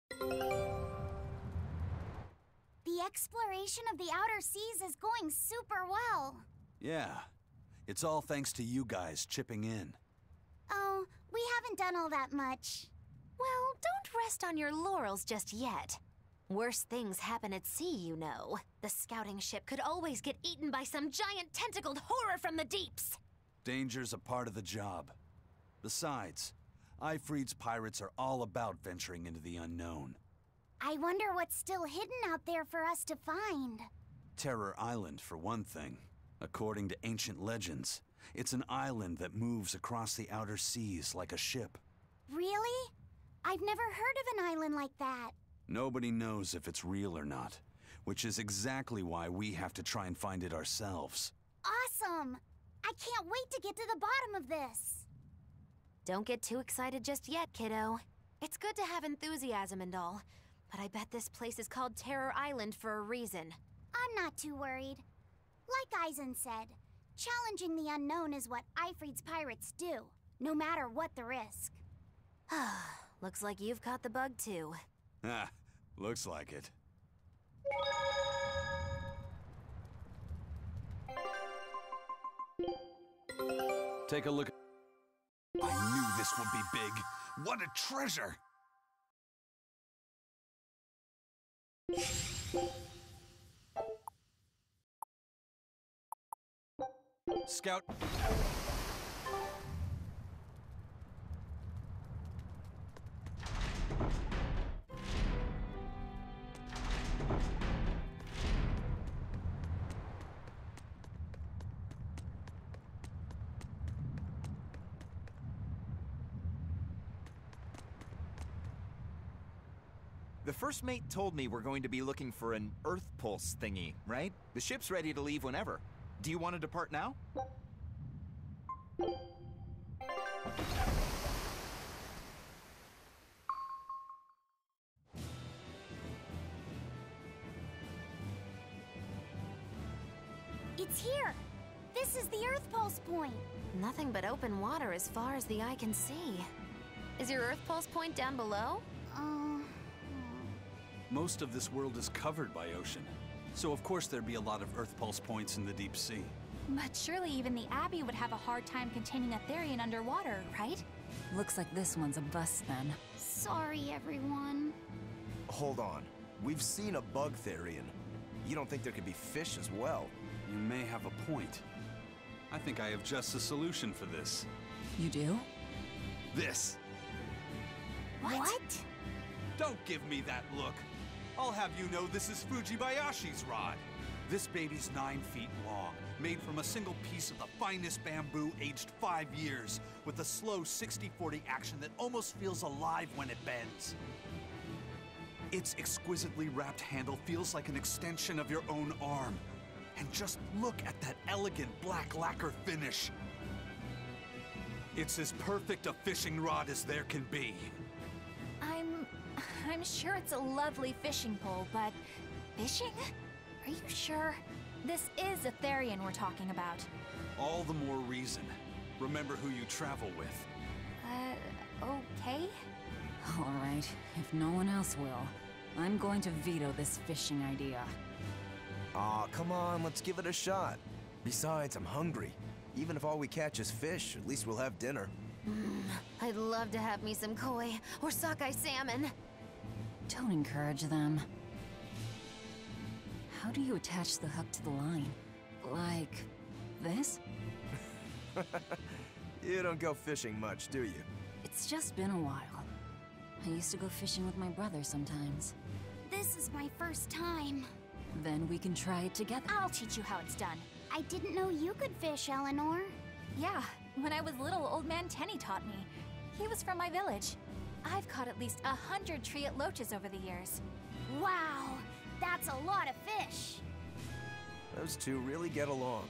The exploration of the outer seas is going super well. Yeah. It's all thanks to you guys chipping in. Oh, we haven't done all that much. Well, don't rest on your laurels just yet. Worse things happen at sea, you know. The scouting ship could always get eaten by some giant tentacled horror from the deeps. Danger's a part of the job. Besides, Ifreed's pirates are all about venturing into the unknown. I wonder what's still hidden out there for us to find. Terror Island, for one thing. According to ancient legends, it's an island that moves across the outer seas like a ship. Really? I've never heard of an island like that. Nobody knows if it's real or not, which is exactly why we have to try and find it ourselves. Awesome! I can't wait to get to the bottom of this. Don't get too excited just yet, kiddo. It's good to have enthusiasm and all, but I bet this place is called Terror Island for a reason. I'm not too worried. Like Eizen said, challenging the unknown is what Ifreed's pirates do, no matter what the risk. Looks like you've caught the bug too. Ah, looks like it. Take a look. I knew this would be big. What a treasure! Scout. The first mate told me we're going to be looking for an Earthpulse thingy, right? The ship's ready to leave whenever. Do you want to depart now? It's here! This is the Earthpulse point! Nothing but open water as far as the eye can see. Is your Earthpulse point down below? Most of this world is covered by ocean, so of course there'd be a lot of Earthpulse points in the deep sea. But surely even the Abbey would have a hard time containing a Therion underwater, right? Looks like this one's a bust then. Sorry, everyone. Hold on. We've seen a bug Therion. You don't think there could be fish as well? You may have a point. I think I have just a solution for this. You do? This. What? Don't give me that look. I'll have you know this is Fujibayashi's rod. This baby's 9 feet long, made from a single piece of the finest bamboo aged 5 years, with a slow 60-40 action that almost feels alive when it bends. Its exquisitely wrapped handle feels like an extension of your own arm. And just look at that elegant black lacquer finish. It's as perfect a fishing rod as there can be. I'm sure it's a lovely fishing pole, but fishing? Are you sure? This is a Therion we're talking about. All the more reason. Remember who you travel with. Okay? All right, if no one else will, I'm going to veto this fishing idea. Aw, come on, let's give it a shot. Besides, I'm hungry. Even if all we catch is fish, at least we'll have dinner. I'd love to have me some koi or sockeye salmon. Don't encourage them. How do you attach the hook to the line? Like this? You don't go fishing much, do you? It's just been a while. I used to go fishing with my brother sometimes. This is my first time. Then we can try it together. I'll teach you how it's done. I didn't know you could fish, Eleanor. Yeah, when I was little, Old Man Tenny taught me. He was from my village. I've caught at least 100 treat loaches over the years. Wow, that's a lot of fish. Those two really get along.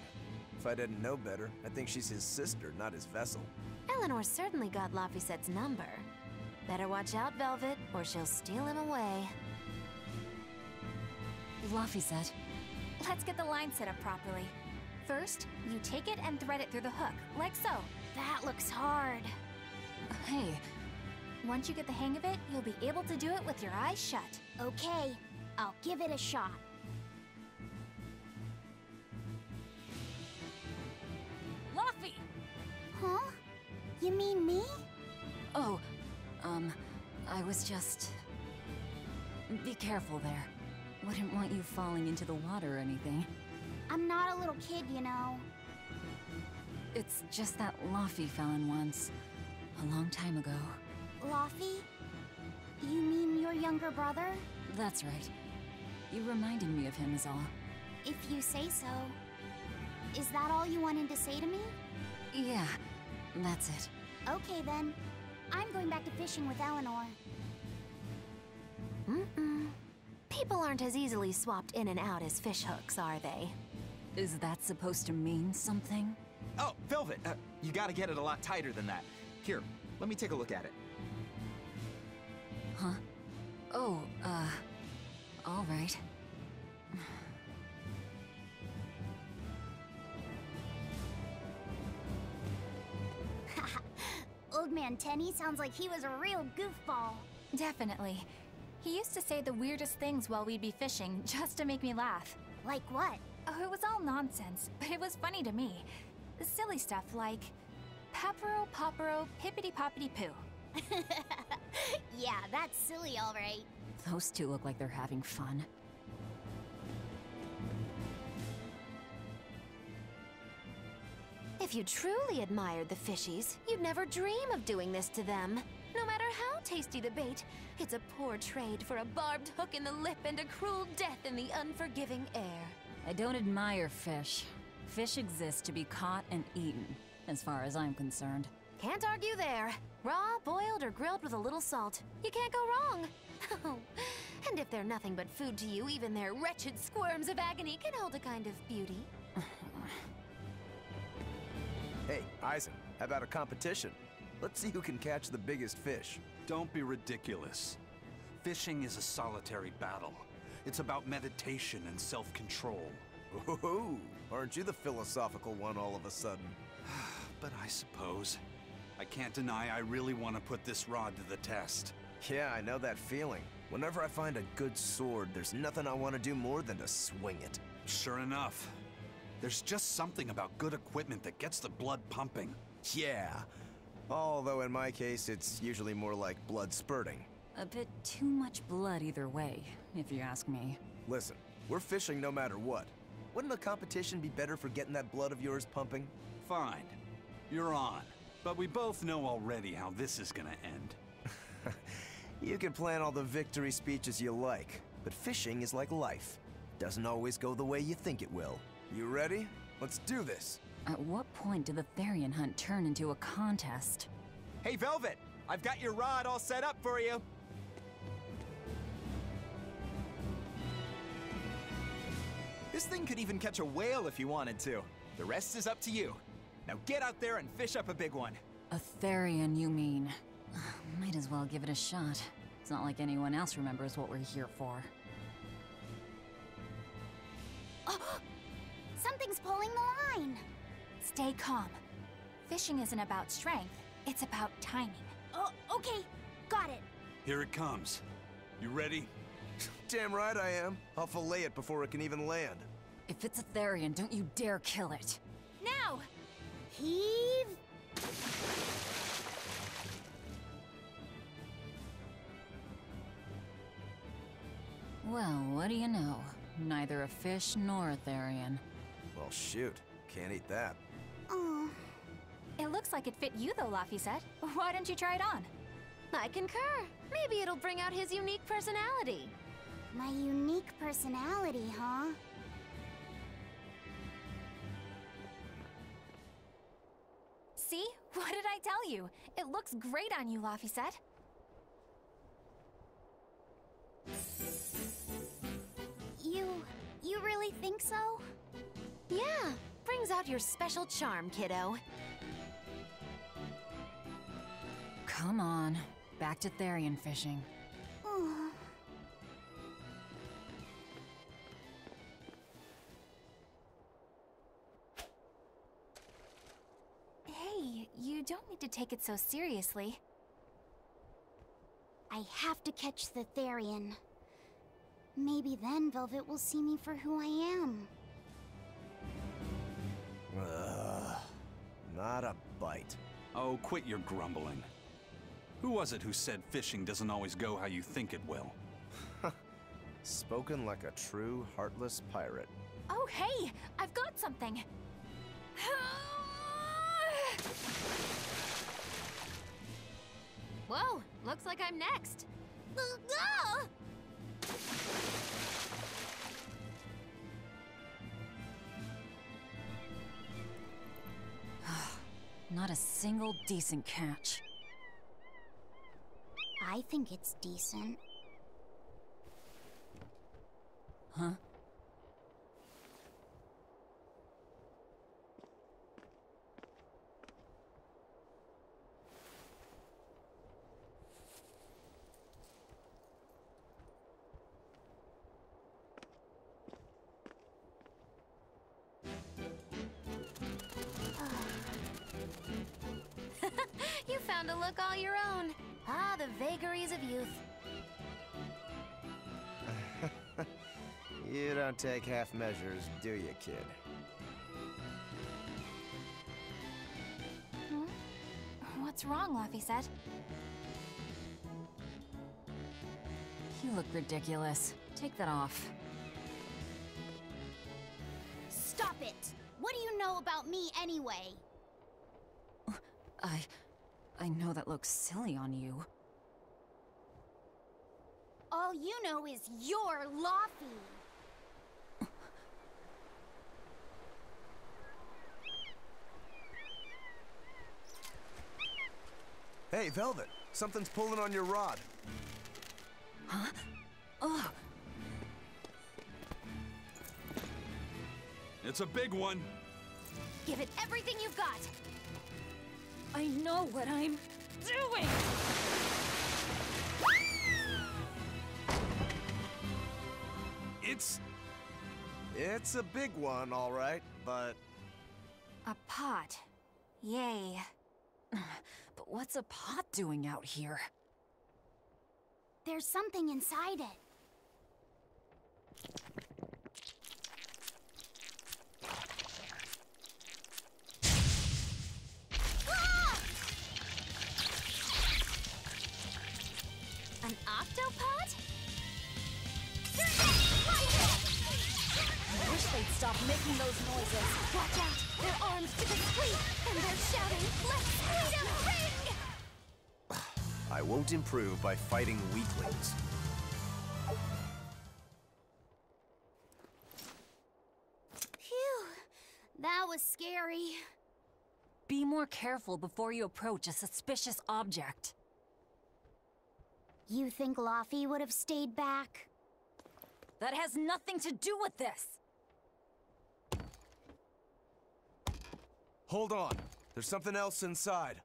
If I didn't know better, I think she's his sister, not his vessel. Eleanor certainly got Laphicette's number. Better watch out, Velvet, or she'll steal him away. Laphicette. Let's get the line set up properly. First, you take it and thread it through the hook, like so. That looks hard. Hey, Once you get the hang of it, you'll be able to do it with your eyes shut. Okay, I'll give it a shot. Luffy! Huh? You mean me? Oh, I was just... Be careful there. Wouldn't want you falling into the water or anything. I'm not a little kid, you know. It's just that Luffy fell in once. A long time ago. Luffy? You mean your younger brother? That's right. You reminded me of him is all. If you say so. Is that all you wanted to say to me? Yeah, that's it. Okay then. I'm going back to fishing with Eleanor. People aren't as easily swapped in and out as fishhooks, are they? Is that supposed to mean something? Oh, Velvet, you gotta get it a lot tighter than that. Here, let me take a look at it. Huh? Oh, all right. Old Man Tenny sounds like he was a real goofball. Definitely. He used to say the weirdest things while we'd be fishing, just to make me laugh. Like what? Oh, it was all nonsense, but it was funny to me. Silly stuff like, Papero, Popero, Pippity-Poppity-Poo. Yeah, that's silly, all right. Those two look like they're having fun. If you truly admired the fishies, you'd never dream of doing this to them. No matter how tasty the bait, it's a poor trade for a barbed hook in the lip and a cruel death in the unforgiving air. I don't admire fish. Fish exist to be caught and eaten, as far as I'm concerned. Can't argue there. Raw, boiled, or grilled with a little salt. You can't go wrong. And if they're nothing but food to you, even their wretched squirms of agony can hold a kind of beauty. Hey, Eizen, how about a competition? Let's see who can catch the biggest fish. Don't be ridiculous. Fishing is a solitary battle. It's about meditation and self-control. Ooh, aren't you the philosophical one all of a sudden? But I suppose. I can't deny I really want to put this rod to the test. Yeah, I know that feeling. Whenever I find a good sword, there's nothing I want to do more than to swing it. Sure enough. There's just something about good equipment that gets the blood pumping. Yeah. Although in my case, it's usually more like blood spurting. A bit too much blood either way, if you ask me. Listen, we're fishing no matter what. Wouldn't a competition be better for getting that blood of yours pumping? Fine. You're on. But we both know already how this is gonna end. You can plan all the victory speeches you like, but fishing is like life. Doesn't always go the way you think it will. You ready? Let's do this! At what point did the Therion hunt turn into a contest? Hey, Velvet! I've got your rod all set up for you! This thing could even catch a whale if you wanted to. The rest is up to you. Now get out there and fish up a big one. A Therion, you mean? Might as well give it a shot. It's not like anyone else remembers what we're here for. Something's pulling the line. Stay calm. Fishing isn't about strength, it's about timing. Oh, okay. Got it. Here it comes. You ready? Damn right I am. I'll fillet it before it can even land. If it's a Therion, don't you dare kill it. Now! Heave. Well, what do you know? Neither a fish nor a Therion. Well, shoot. Can't eat that. Oh, It looks like it fit you though, Laffy said. Why don't you try it on? I concur. Maybe it'll bring out his unique personality. my unique personality, huh? See? What did I tell you? It looks great on you, Laffy said. You really think so? Yeah, brings out your special charm, kiddo. Come on. Back to Therion fishing. Oh. Hey, you don't need to take it so seriously. I have to catch the Therion. Maybe then Velvet will see me for who I am. Not a bite. Oh, quit your grumbling. Who was it who said fishing doesn't always go how you think it will? Spoken like a true, heartless pirate. Oh, hey! I've got something! Whoa, looks like I'm next. Not a single decent catch. I think it's decent. Huh? You found a look all your own. Ah, the vagaries of youth. You don't take half measures, do you, kid? What's wrong, Laphicet? You look ridiculous. Take that off. Stop it! What do you know about me anyway? I know that looks silly on you. All you know is you're Laphie. Hey, Velvet! Something's pulling on your rod. Huh? Ugh! It's a big one. Give it everything you've got. I know what I'm doing! It's a big one, all right, but... A pot. Yay. But what's a pot doing out here? There's something inside it. An octopod? I wish they'd stop making those noises. Watch out! Their arms to the sweep, and they're shouting, "Let's freedom ring!" I won't improve by fighting weaklings. Phew, that was scary. Be more careful before you approach a suspicious object. You think Laphie would have stayed back? That has nothing to do with this! Hold on. There's something else inside.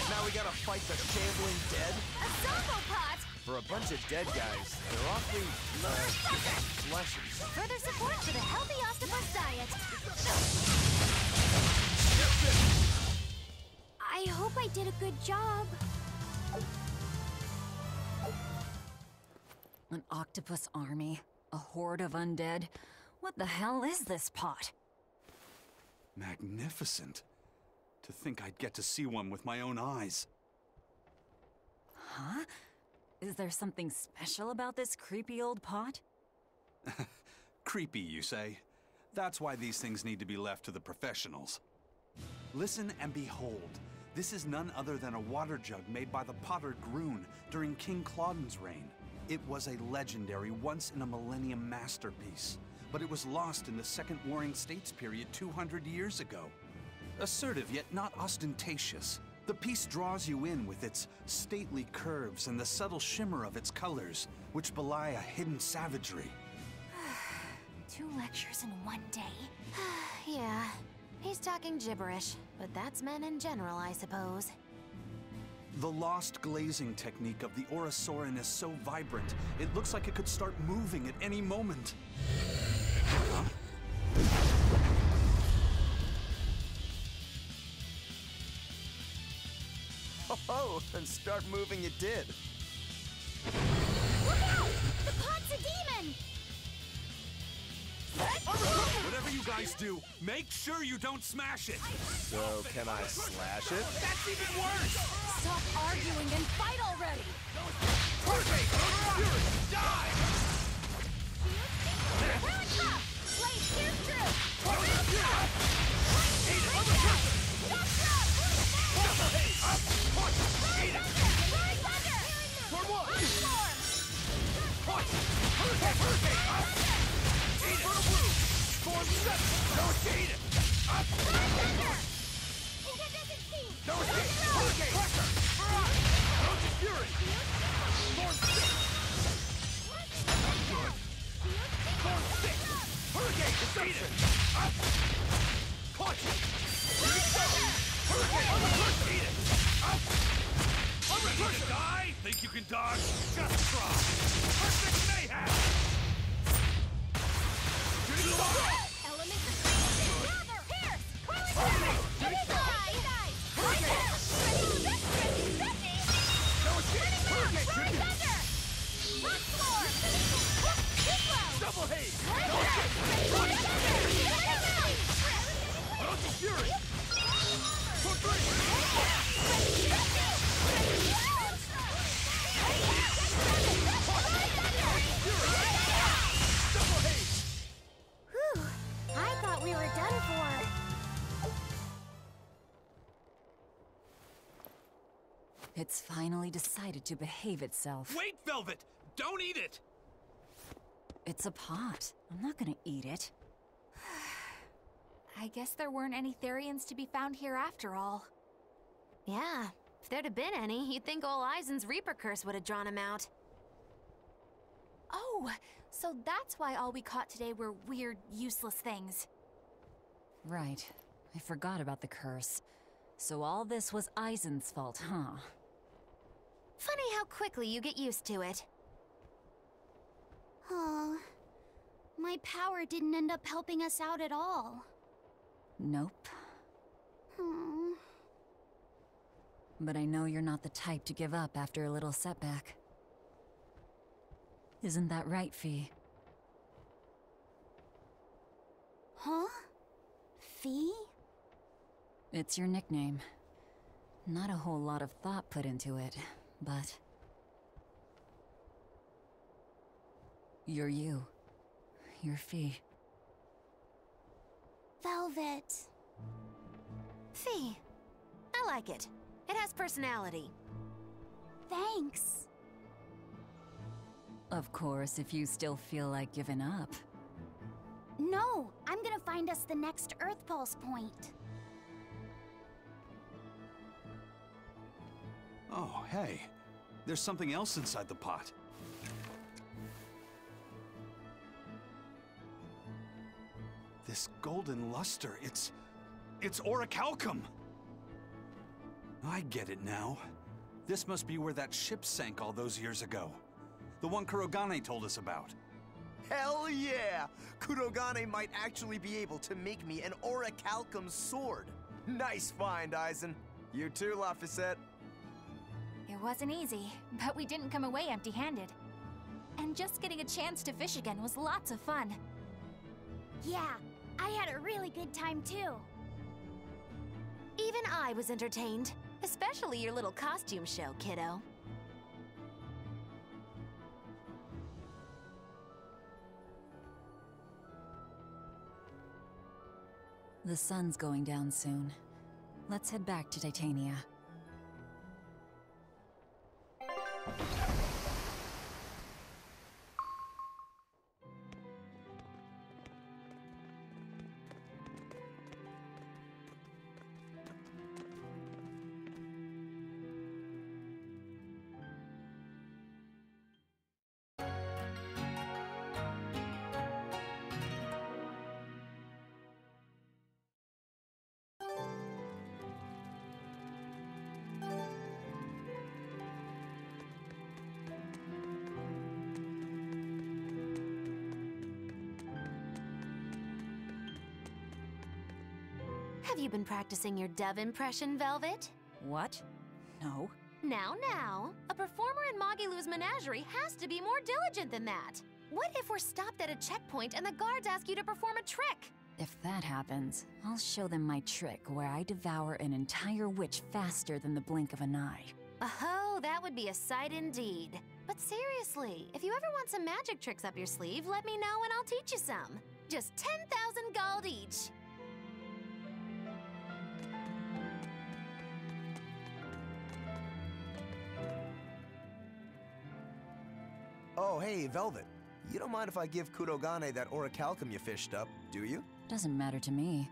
Now we gotta fight the shambling dead? A Zombopod! For a bunch of dead guys, they're awfully, fleshy. Further support for the healthy octopus diet. I hope I did a good job. An octopus army? A horde of undead? What the hell is this pot? Magnificent. To think I'd get to see one with my own eyes. Huh? Is there something special about this creepy old pot? Creepy, you say? That's why these things need to be left to the professionals. Listen and behold. This is none other than a water jug made by the potter Groon during King Clauden's reign. It was a legendary, once-in-a-millennium masterpiece, but it was lost in the Second Warring States period 200 years ago. Assertive, yet not ostentatious, the piece draws you in with its stately curves and the subtle shimmer of its colors, which belie a hidden savagery. 2 lectures in one day. Yeah, he's talking gibberish, but that's men in general, I suppose. The lost glazing technique of the Orosaurin is so vibrant, it looks like it could start moving at any moment. Oh, and start moving it did. Look out! The pot's a demon! Whatever you guys do, make sure you don't smash it! So, can I slash it? That's even worse! Stop arguing and fight already! Perfect! Die! Balance up! Blade pierce through! Think you can dodge? Just try! Perfect mayhem! Element of gather! Pierce! Double haze! Fury! Whew! I thought we were done for. It's finally decided to behave itself. Wait, Velvet! Don't eat it! It's a pot. I'm not gonna eat it. I guess there weren't any Therions to be found here after all. Yeah, if there'd have been any, you'd think old Eizen's Reaper curse would have drawn him out. Oh, so that's why all we caught today were weird, useless things. Right. I forgot about the curse. So all this was Eizen's fault, huh? Funny how quickly you get used to it. Oh, my power didn't end up helping us out at all. Nope. Hmm. But I know you're not the type to give up after a little setback. Isn't that right, Fee? Huh? Fee? It's your nickname. Not a whole lot of thought put into it, but... You're you. You're Fee. Velvet. Fee. I like it. It has personality. Thanks. Of course, if you still feel like giving up. No, I'm gonna find us the next Earthpulse point. Oh, hey. There's something else inside the pot. This golden luster, it's orichalcum! I get it now. This must be where that ship sank all those years ago. The one Kurogane told us about. Hell yeah! Kurogane might actually be able to make me an orichalcum sword. Nice find, Eizen. You too, Laphicet. It wasn't easy, but we didn't come away empty-handed. And just getting a chance to fish again was lots of fun. Yeah, I had a really good time too. Even I was entertained. Especially your little costume show, kiddo. The sun's going down soon. Let's head back to Titania. Have you been practicing your dove impression, Velvet? What? No. Now, a performer in Magilou's menagerie has to be more diligent than that. What if we're stopped at a checkpoint and the guards ask you to perform a trick? If that happens, I'll show them my trick where I devour an entire witch faster than the blink of an eye. Oh, that would be a sight indeed. But seriously, if you ever want some magic tricks up your sleeve, let me know and I'll teach you some. Just 10,000 gold each. Oh, hey, Velvet. You don't mind if I give Kurogane that orichalcum you fished up, do you? Doesn't matter to me.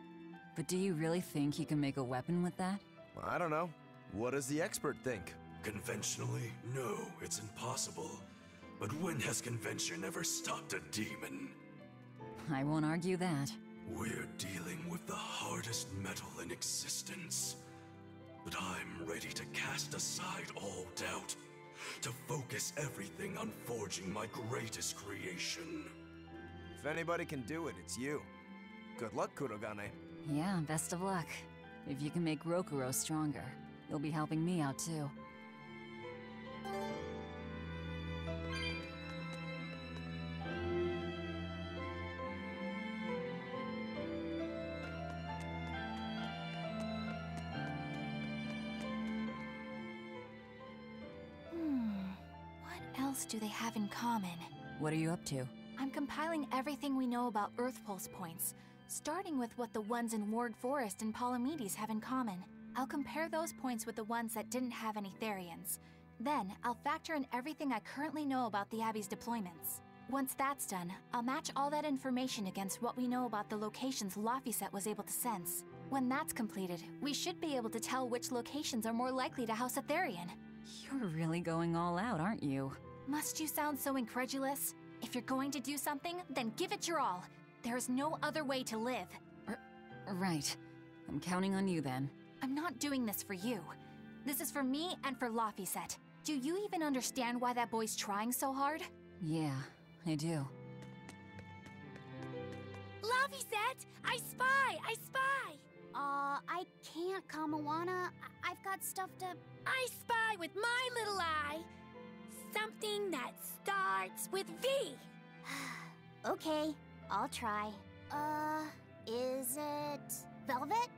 But do you really think you can make a weapon with that? I don't know. What does the expert think? Conventionally, no, it's impossible. But when has convention ever stopped a demon? I won't argue that. We're dealing with the hardest metal in existence. But I'm ready to cast aside all doubt, to focus everything on forging my greatest creation. If anybody can do it, it's you. Good luck, Kurogane. Yeah, best of luck. If you can make Rokuro stronger, you'll be helping me out too. What else do they have in common? What are you up to? I'm compiling everything we know about Earthpulse points, starting with what the ones in Ward Forest and Palamedes have in common. I'll compare those points with the ones that didn't have any Therions. Then, I'll factor in everything I currently know about the Abbey's deployments. Once that's done, I'll match all that information against what we know about the locations Laphicet was able to sense. When that's completed, we should be able to tell which locations are more likely to house a Therion. You're really going all out, aren't you? Must you sound so incredulous? If you're going to do something, then give it your all. There's no other way to live. Right. I'm counting on you then. I'm not doing this for you. This is for me and for Laphicet. Do you even understand why that boy's trying so hard? Yeah, I do. Laphicet! I spy! I spy! I can't, Kamawana. I've got stuff to... I spy with my little eye. Something that starts with V. Okay, I'll try. Is it... Velvet?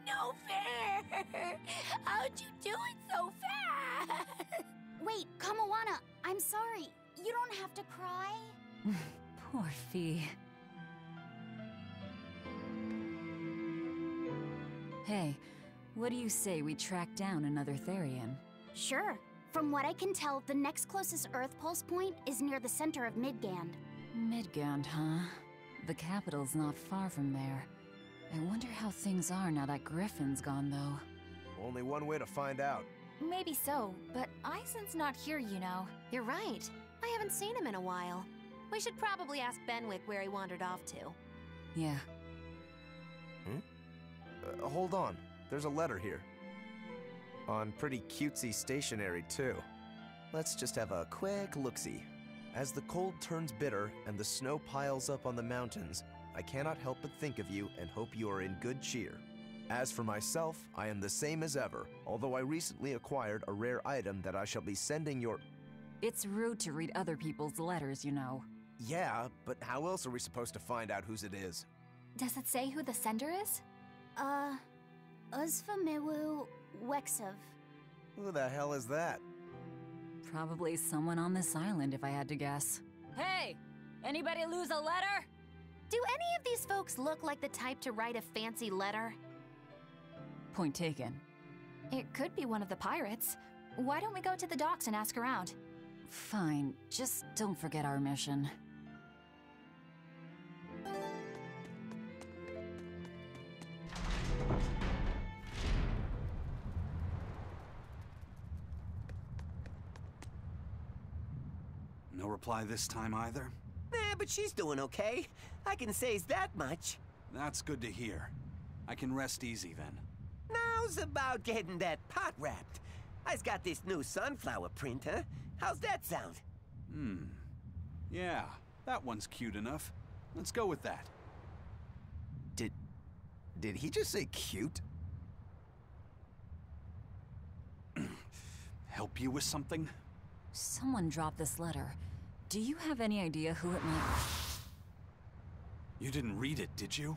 No fair! How'd you do it so fast? Wait, Kamawana, I'm sorry. You don't have to cry. Poor Fee. Hey, what do you say we track down another Therion? Sure. From what I can tell, the next closest Earthpulse point is near the center of Midgand. Midgand, huh? The capital's not far from there. I wonder how things are now that Griffin's gone, though. Only one way to find out. Maybe so, but Eizen's not here, you know. You're right. I haven't seen him in a while. We should probably ask Benwick where he wandered off to. Yeah. Hold on. There's a letter here. On pretty cutesy stationery, too. Let's just have a quick look-see. As the cold turns bitter and the snow piles up on the mountains, I cannot help but think of you and hope you are in good cheer. As for myself, I am the same as ever, although I recently acquired a rare item that I shall be sending your... It's rude to read other people's letters, you know. Yeah, but how else are we supposed to find out whose it is? Does it say who the sender is? Uzfamiwu Wexov. Who the hell is that? Probably someone on this island, if I had to guess. Hey! Anybody lose a letter? Do any of these folks look like the type to write a fancy letter? Point taken. It could be one of the pirates. Why don't we go to the docks and ask around? Fine, just don't forget our mission. No reply this time either? But she's doing okay. I can say's that much. That's good to hear. I can rest easy then. Now's about getting that pot wrapped. I's got this new sunflower print, huh? How's that sound? Yeah, that one's cute enough. Let's go with that. Did he just say cute? Help you with something? Someone dropped this letter. Do you have any idea who it might... You didn't read it, did you?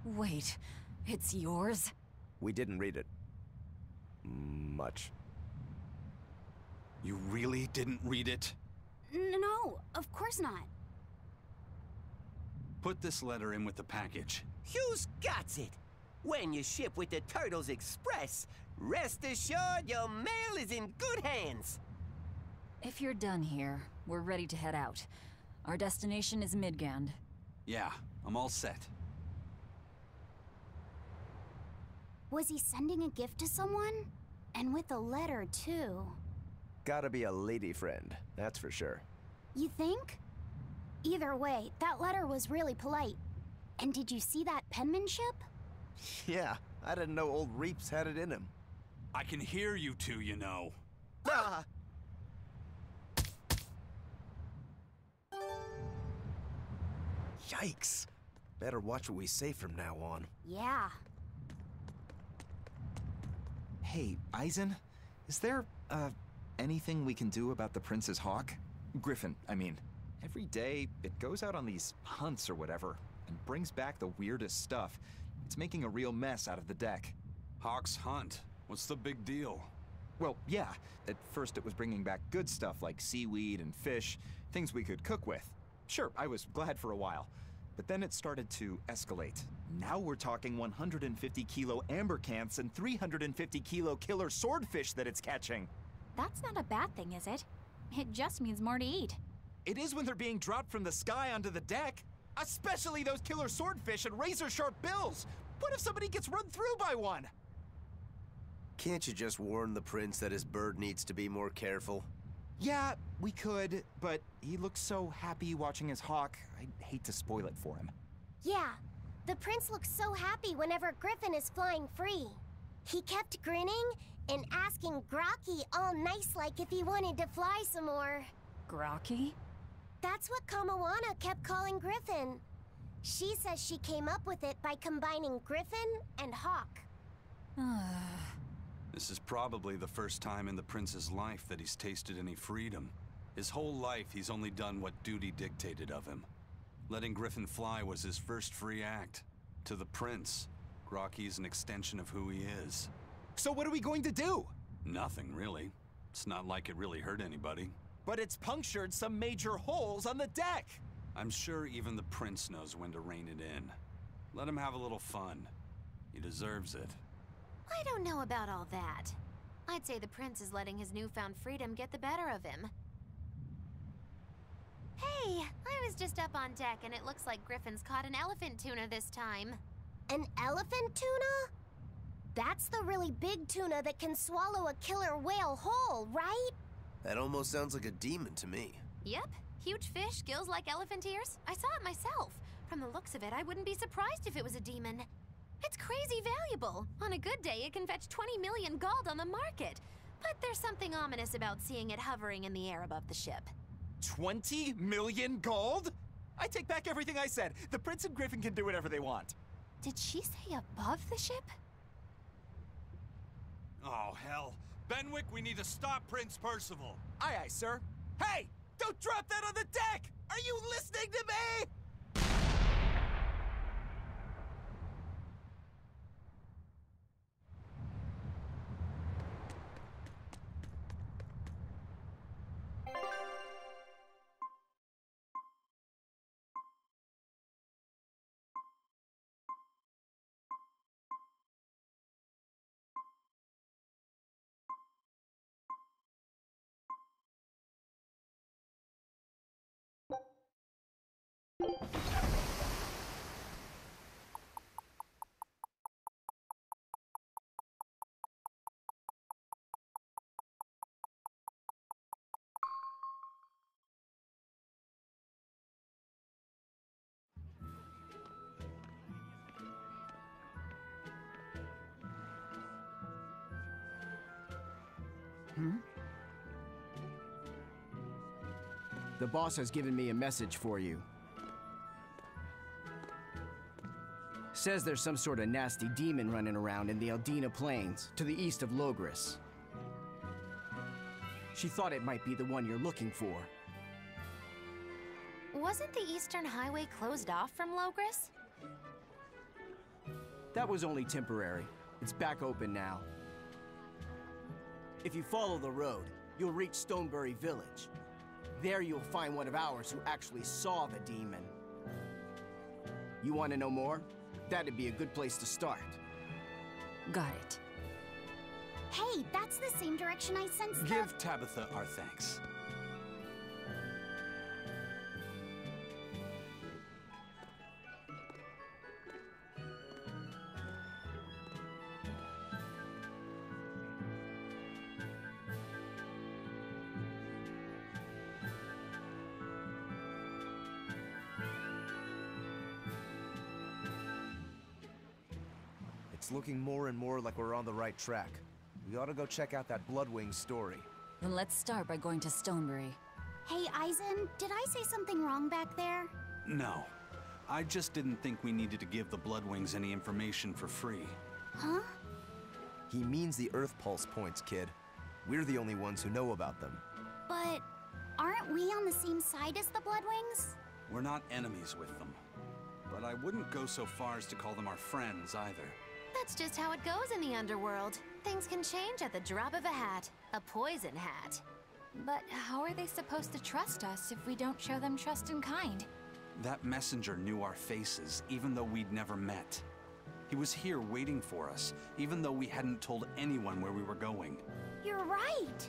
Wait, it's yours? We didn't read it. Much. You really didn't read it? No, of course not. Put this letter in with the package. Who's got it? When you ship with the Turtles Express, rest assured your mail is in good hands. If you're done here, we're ready to head out. Our destination is Midgand. Yeah, I'm all set. Was he sending a gift to someone? And with a letter, too. Gotta be a lady friend, that's for sure. You think? Either way, that letter was really polite. And did you see that penmanship? Yeah, I didn't know old Reeps had it in him. I can hear you two, you know. Ah! Yikes. Better watch what we say from now on. Yeah. Hey, Eizen, is there, anything we can do about the Prince's hawk? Griffin, I mean. Every day, it goes out on these hunts or whatever, and brings back the weirdest stuff. It's making a real mess out of the deck. Hawk's hunt. What's the big deal? Well, yeah. At first it was bringing back good stuff like seaweed and fish, things we could cook with. Sure, I was glad for a while. But then it started to escalate. Now we're talking 150-kilo ambercants and 350-kilo killer swordfish that it's catching. That's not a bad thing, is it? It just means more to eat. It is when they're being dropped from the sky onto the deck. Especially those killer swordfish and razor-sharp bills. What if somebody gets run through by one? Can't you just warn the prince that his bird needs to be more careful? Yeah, we could, but he looks so happy watching his hawk, I'd hate to spoil it for him. Yeah, the prince looks so happy whenever Griffin is flying free. He kept grinning and asking Grocky all nice-like if he wanted to fly some more. Grocky? That's what Kamawana kept calling Griffin. She says she came up with it by combining Griffin and Hawk. This is probably the first time in the prince's life that he's tasted any freedom. His whole life, he's only done what duty dictated of him. Letting Griffin fly was his first free act. To the prince, Grocky's an extension of who he is. So what are we going to do? Nothing, really. It's not like it really hurt anybody. But it's punctured some major holes on the deck! I'm sure even the prince knows when to rein it in. Let him have a little fun. He deserves it. I don't know about all that. I'd say the prince is letting his newfound freedom get the better of him. Hey, I was just up on deck and it looks like Griffin's caught an elephant tuna this time. An elephant tuna? That's the really big tuna that can swallow a killer whale whole, right? That almost sounds like a demon to me. Yep, huge fish, gills like elephant ears. I saw it myself. From the looks of it, I wouldn't be surprised if it was a demon. It's crazy valuable. On a good day, it can fetch 20 million gold on the market. But there's something ominous about seeing it hovering in the air above the ship. 20 million gold? I take back everything I said. The prince and Griffin can do whatever they want. Did she say above the ship? Oh, hell. Benwick, we need to stop Prince Percival. Aye, aye, sir. Hey! Don't drop that on the deck! Are you listening to me? The boss has given me a message for you. Says there's some sort of nasty demon running around in the Aldina Plains, to the east of Logris. She thought it might be the one you're looking for. Wasn't the Eastern Highway closed off from Logris? That was only temporary. It's back open now. If you follow the road, you'll reach Stonebury Village. There you'll find one of ours who actually saw the demon. You want to know more? That'd be a good place to start. Got it. Hey, that's the same direction I sensed the... Give Tabitha our thanks. It's looking more and more like we're on the right track. We ought to go check out that Bloodwing story. Then let's start by going to Stonebury. Hey, Eizen, did I say something wrong back there? No. I just didn't think we needed to give the Bloodwings any information for free. Huh? He means the Earthpulse points, kid. We're the only ones who know about them. But aren't we on the same side as the Bloodwings? We're not enemies with them. But I wouldn't go so far as to call them our friends either. That's just how it goes in the underworld. Things can change at the drop of a hat. A poison hat. But how are they supposed to trust us if we don't show them trust in kind? That messenger knew our faces, even though we'd never met. He was here waiting for us, even though we hadn't told anyone where we were going. You're right!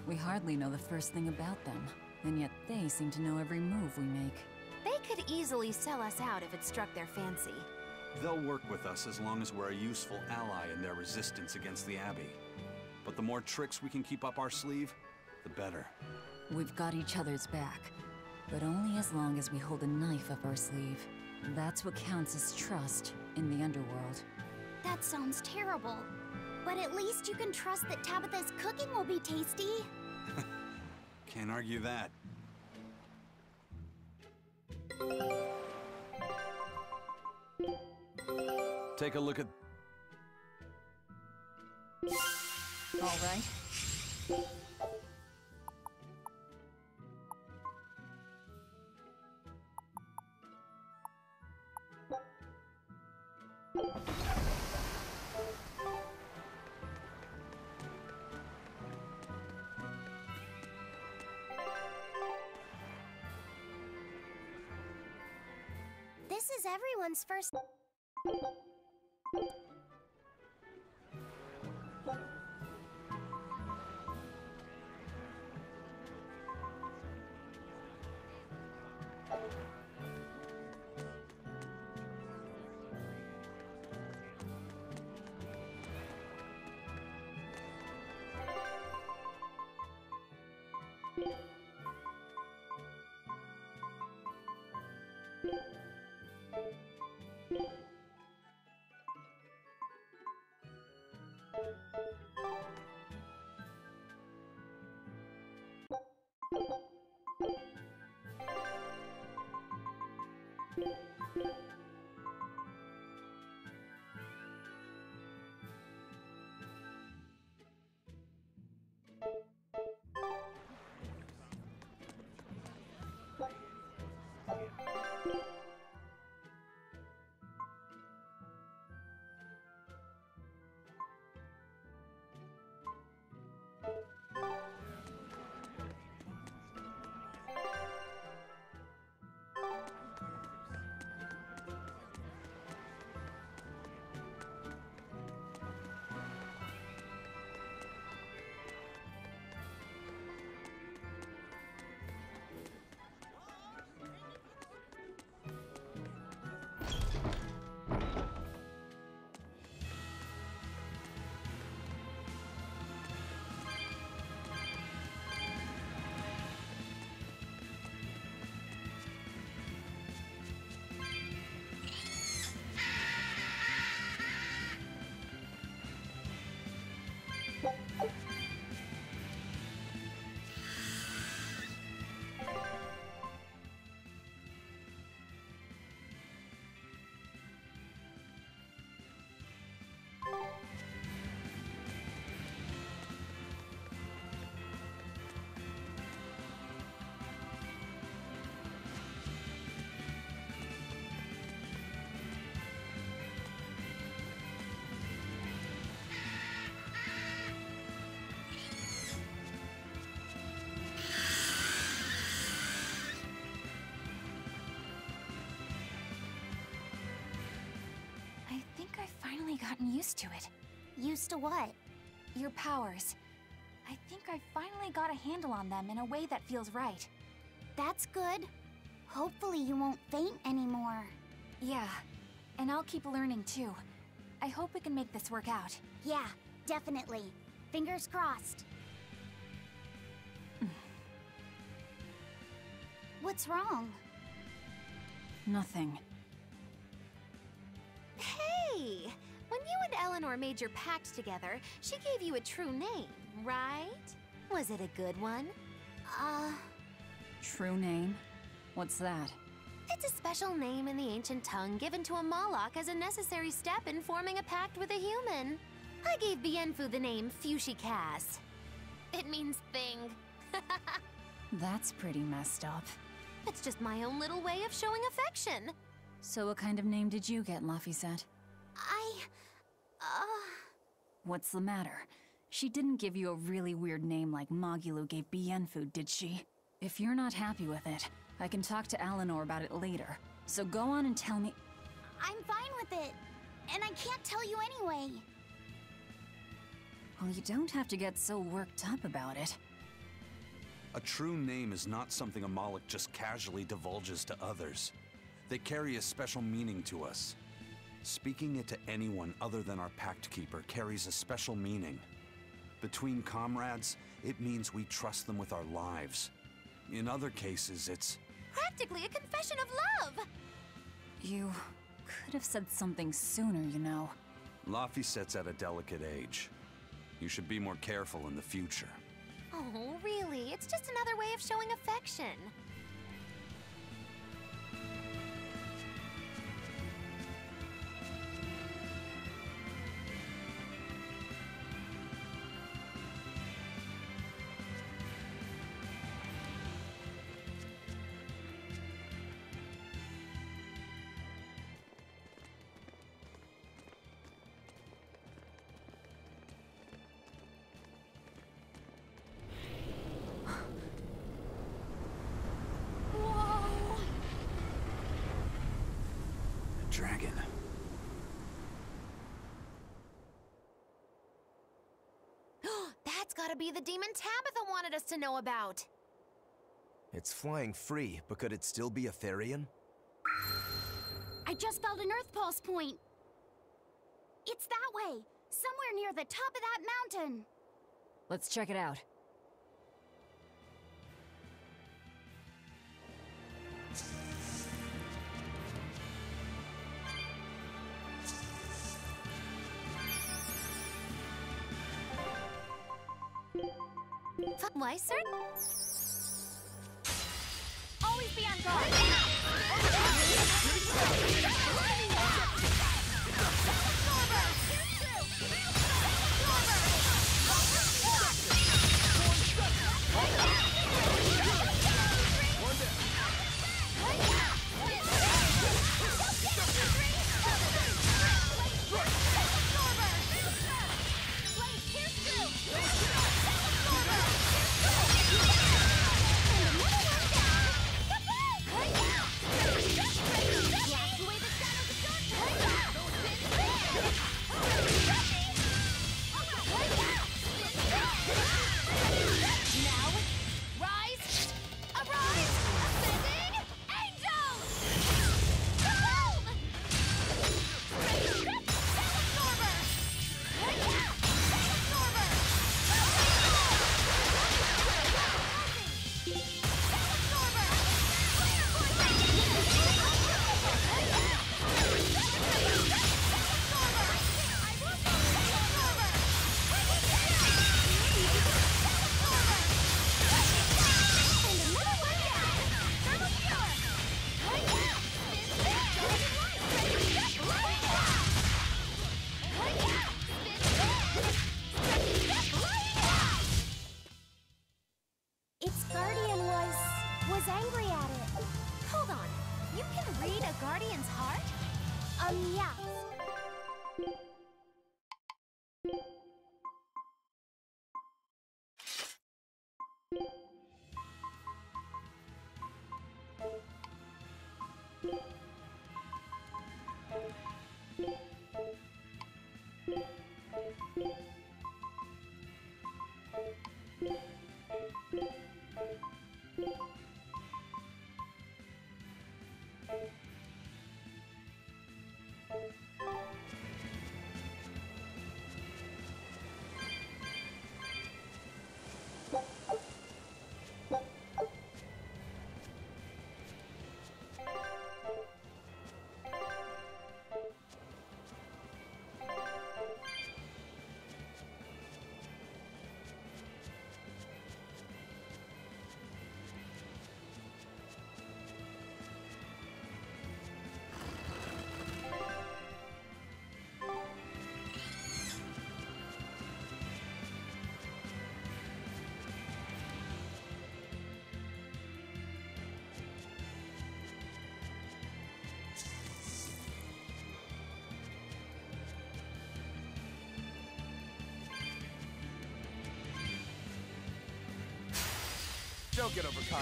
We hardly know the first thing about them, and yet they seem to know every move we make. They could easily sell us out if it struck their fancy. They'll work with us as long as we're a useful ally in their resistance against the Abbey. But the more tricks we can keep up our sleeve, the better. We've got each other's back, but only as long as we hold a knife up our sleeve. That's what counts as trust in the underworld. That sounds terrible. But at least you can trust that Tabitha's cooking will be tasty. Can't argue that. Take a look at... All right. This is everyone's first... gotten used to it. Used to what? Your powers. I think I finally got a handle on them in a way that feels right. That's good. Hopefully you won't faint anymore. Yeah, and I'll keep learning too. I hope we can make this work out. Yeah, definitely. Fingers crossed. What's wrong? Nothing. Hey! When you and Eleanor made your pact together, she gave you a true name, right? Was it a good one? True name? What's that? It's a special name in the ancient tongue given to a Moloch as a necessary step in forming a pact with a human. I gave Bienfu the name Fushicas. It means thing. That's pretty messed up. It's just my own little way of showing affection. So what kind of name did you get, Laphicet? What's the matter? She didn't give you a really weird name like Magulu gave Bienfu, did she? If you're not happy with it, I can talk to Eleanor about it later. So go on and tell me— I'm fine with it. And I can't tell you anyway. Well, you don't have to get so worked up about it. A true name is not something a Moloch just casually divulges to others. They carry a special meaning to us. Speaking it to anyone other than our Pact Keeper carries a special meaning. Between comrades, it means we trust them with our lives. In other cases, it's practically a confession of love! You could have said something sooner, you know. Laphicet's at a delicate age. You should be more careful in the future. Oh, really? It's just another way of showing affection. Dragon. That's gotta be the demon Tabitha wanted us to know about. It's flying free, but could it still be a Therion? I just felt an Earthpulse point. It's that way, somewhere near the top of that mountain. Let's check it out. Why, sir? Always be on guard! Yeah. Don't get overcome.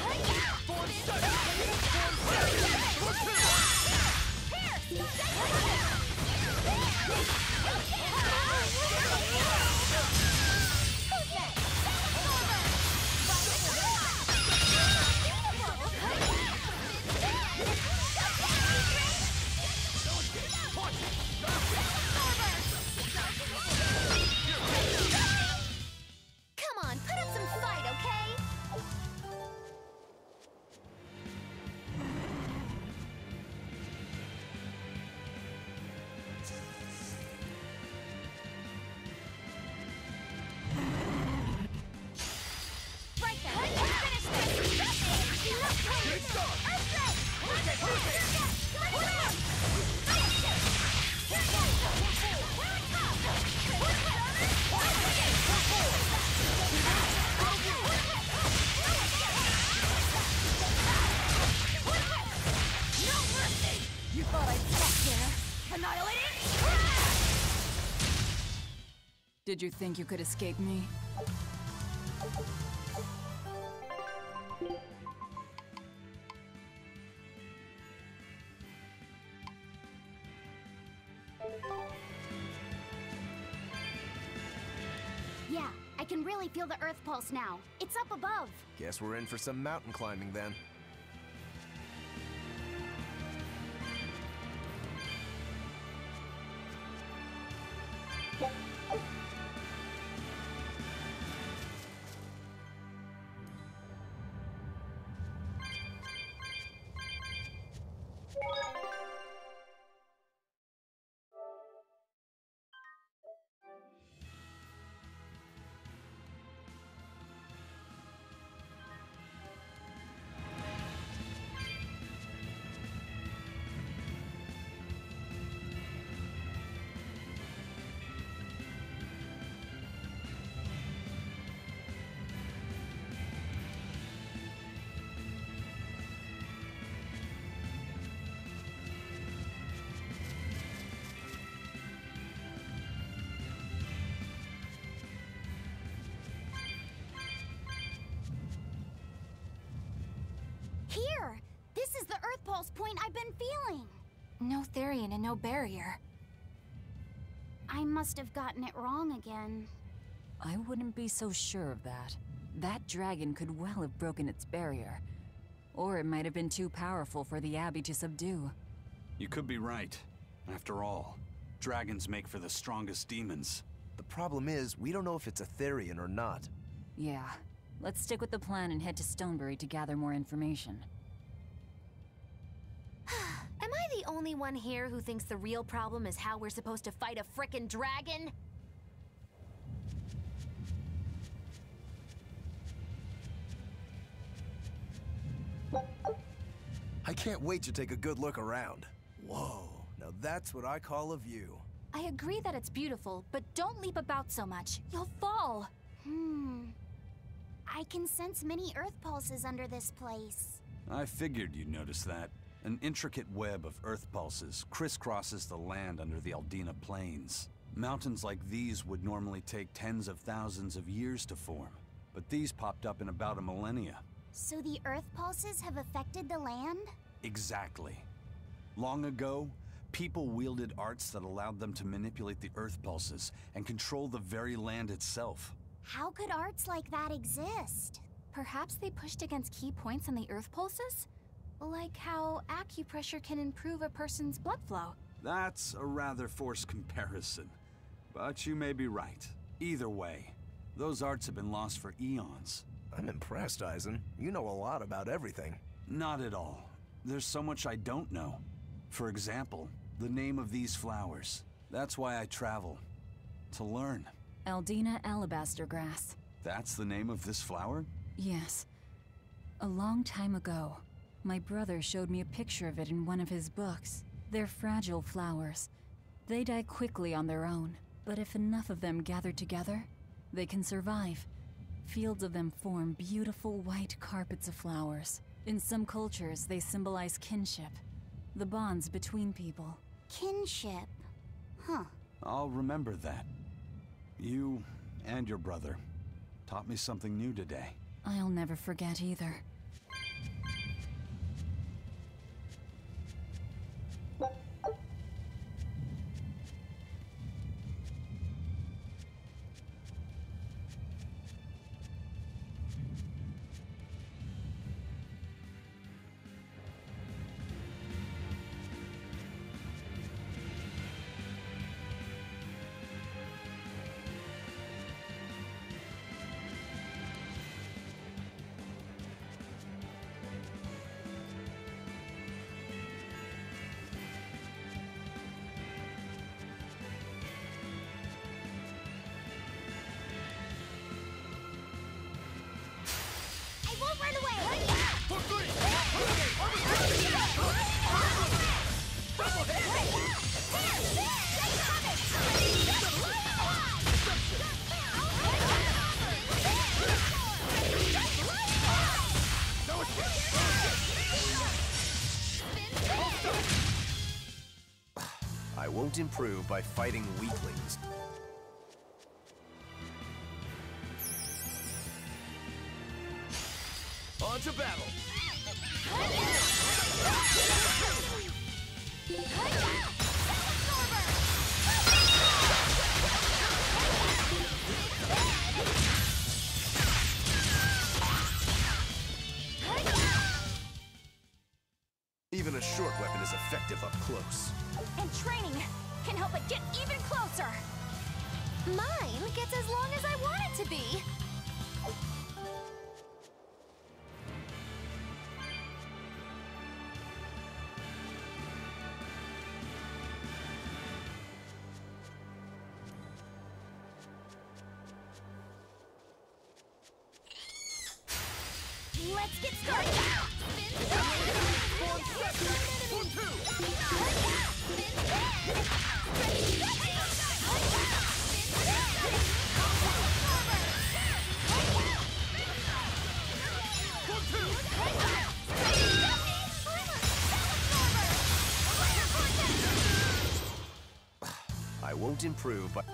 Come on, put up some fight, okay? Right there, finish this! You thought I'd stop there? Annihilating? Did you think you could escape me? Yeah, I can really feel the Earthpulse now. It's up above. Guess we're in for some mountain climbing then. Here! This is the Earthpulse point I've been feeling! No Therion and no barrier. I must have gotten it wrong again. I wouldn't be so sure of that. That dragon could well have broken its barrier. Or it might have been too powerful for the Abbey to subdue. You could be right. After all, dragons make for the strongest demons. The problem is, we don't know if it's a Therion or not. Yeah. Let's stick with the plan and head to Stonebury to gather more information. Am I the only one here who thinks the real problem is how we're supposed to fight a frickin' dragon? I can't wait to take a good look around. Whoa, now that's what I call a view. I agree that it's beautiful, but don't leap about so much. You'll fall. I can sense many Earthpulses under this place. I figured you'd notice that. An intricate web of Earthpulses crisscrosses the land under the Aldina plains. Mountains like these would normally take tens of thousands of years to form, but these popped up in about a millennia. So the Earthpulses have affected the land? Exactly. Long ago, people wielded arts that allowed them to manipulate the Earthpulses and control the very land itself. How could arts like that exist? Perhaps they pushed against key points on the Earthpulses? Like how acupressure can improve a person's blood flow. That's a rather forced comparison. But you may be right. Either way, those arts have been lost for eons. I'm impressed, Eizen. You know a lot about everything. Not at all. There's so much I don't know. For example, the name of these flowers. That's why I travel. To learn. Aldina alabaster grass. That's the name of this flower? Yes. A long time ago, my brother showed me a picture of it in one of his books. They're fragile flowers. They die quickly on their own, but if enough of them gather together, they can survive. Fields of them form beautiful white carpets of flowers. In some cultures, they symbolize kinship, the bonds between people. Kinship. Huh. I'll remember that. You and your brother taught me something new today. I'll never forget either. I won't improve by fighting weaklings. On to battle! Even a short weapon is effective up close. And training can help it get even closer. Mine gets as long as I want it to be. Let's get started! I won't improve, but...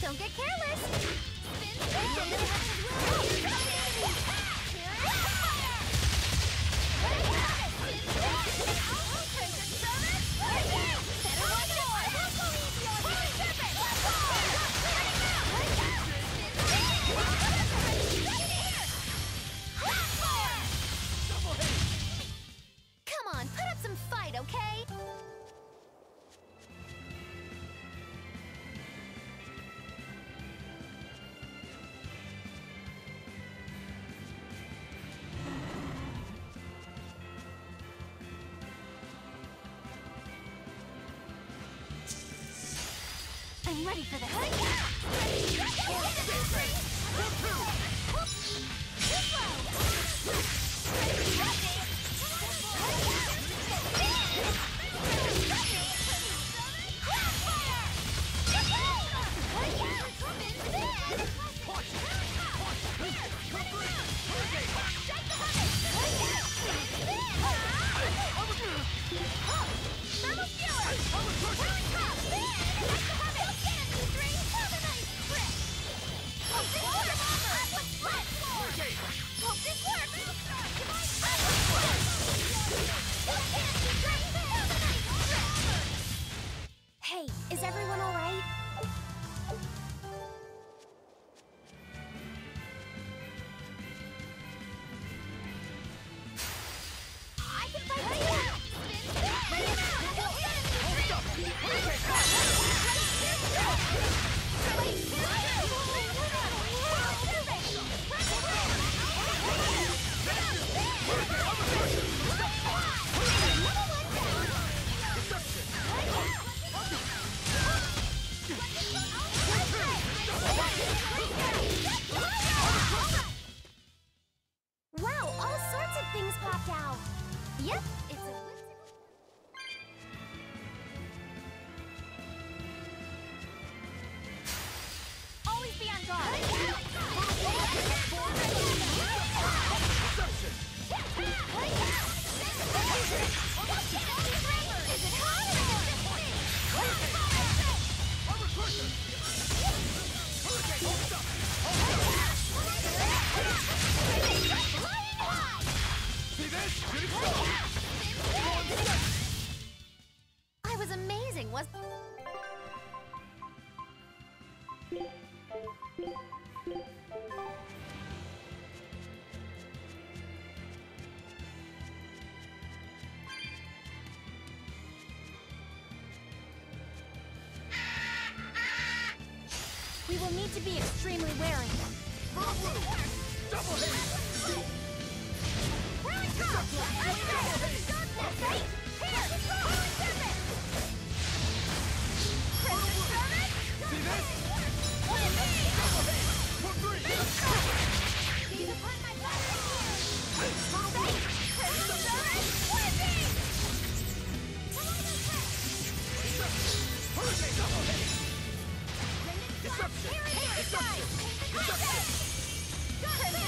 Don't get careless! Come on, put up some fight, okay? I'm ready for this. Thermal skewer! We will need to be extremely wary. Double haste! Here it comes! Darkness! Here! Holy Serpent! Crimson Serpent! See this? With me! Double haste! For three! These upon my platform! Crimson Serpent! With me! Hurricane double haste! Disruption! Here it is! Disruption! Crimson Serpent! With me! Double haste!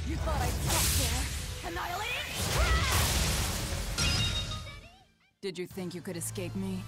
You thought I'd stop there? Annihilating? Did you think you could escape me?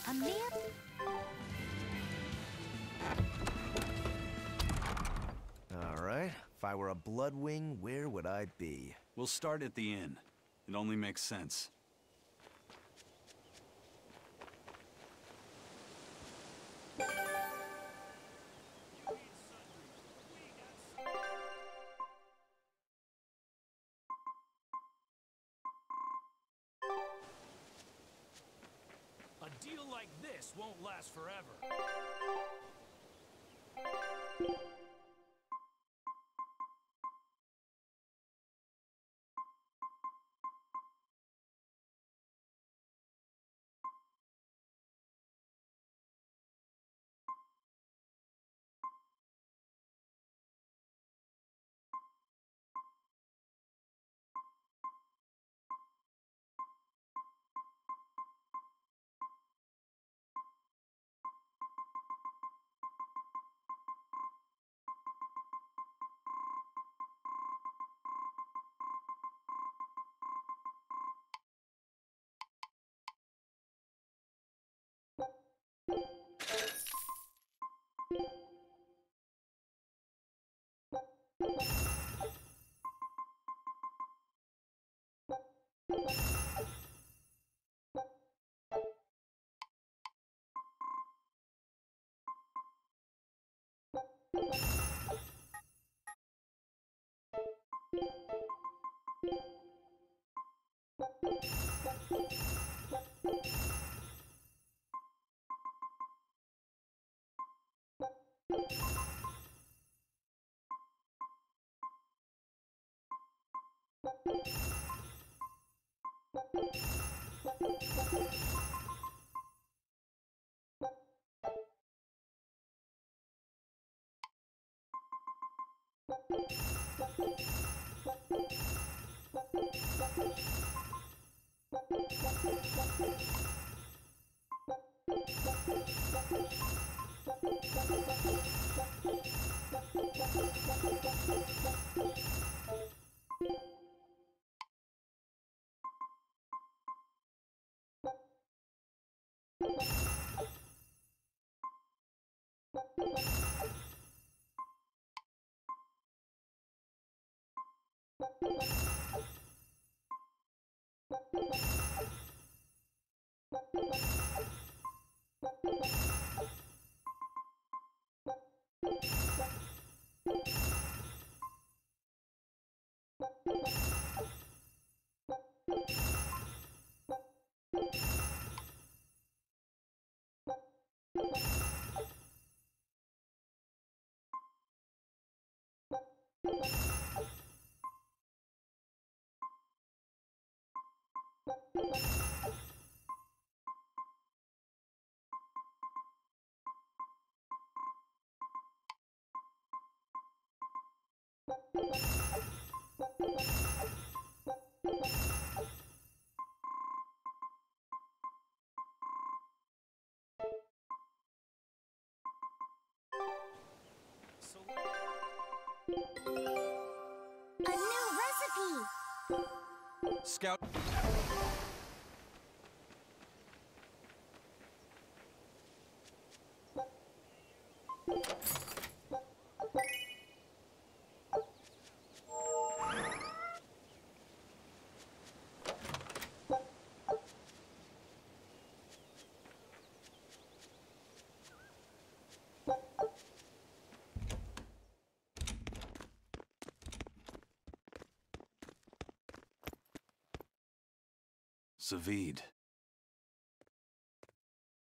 A mere... Alright, if I were a Bloodwing, where would I be? We'll start at the inn. It only makes sense. A deal like this won't last forever. A new recipe! Scout. Zavied.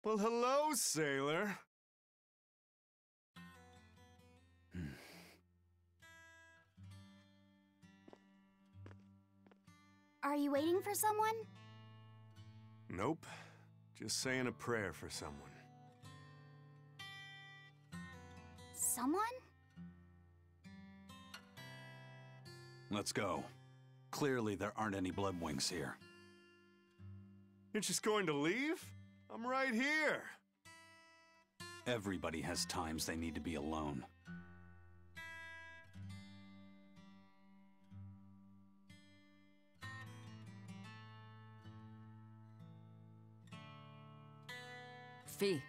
Well, hello, sailor. Are you waiting for someone? Nope. Just saying a prayer for someone. Someone? Let's go. Clearly, there aren't any Bloodwings here. You're just going to leave? I'm right here. Everybody has times they need to be alone. Fee.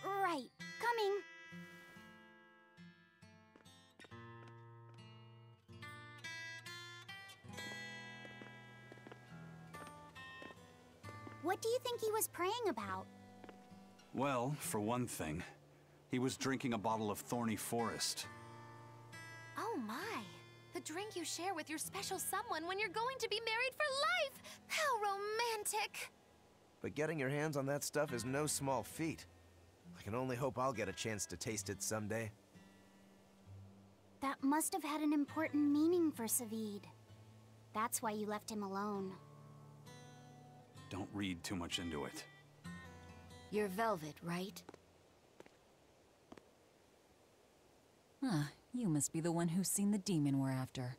Right. Coming. What do you think he was praying about? Well, for one thing, he was drinking a bottle of Thorny Forest. Oh my! The drink you share with your special someone when you're going to be married for life! How romantic! But getting your hands on that stuff is no small feat. I can only hope I'll get a chance to taste it someday. That must have had an important meaning for Zavied. That's why you left him alone. Don't read too much into it. You're Velvet, right? Ah, you must be the one who's seen the demon we're after.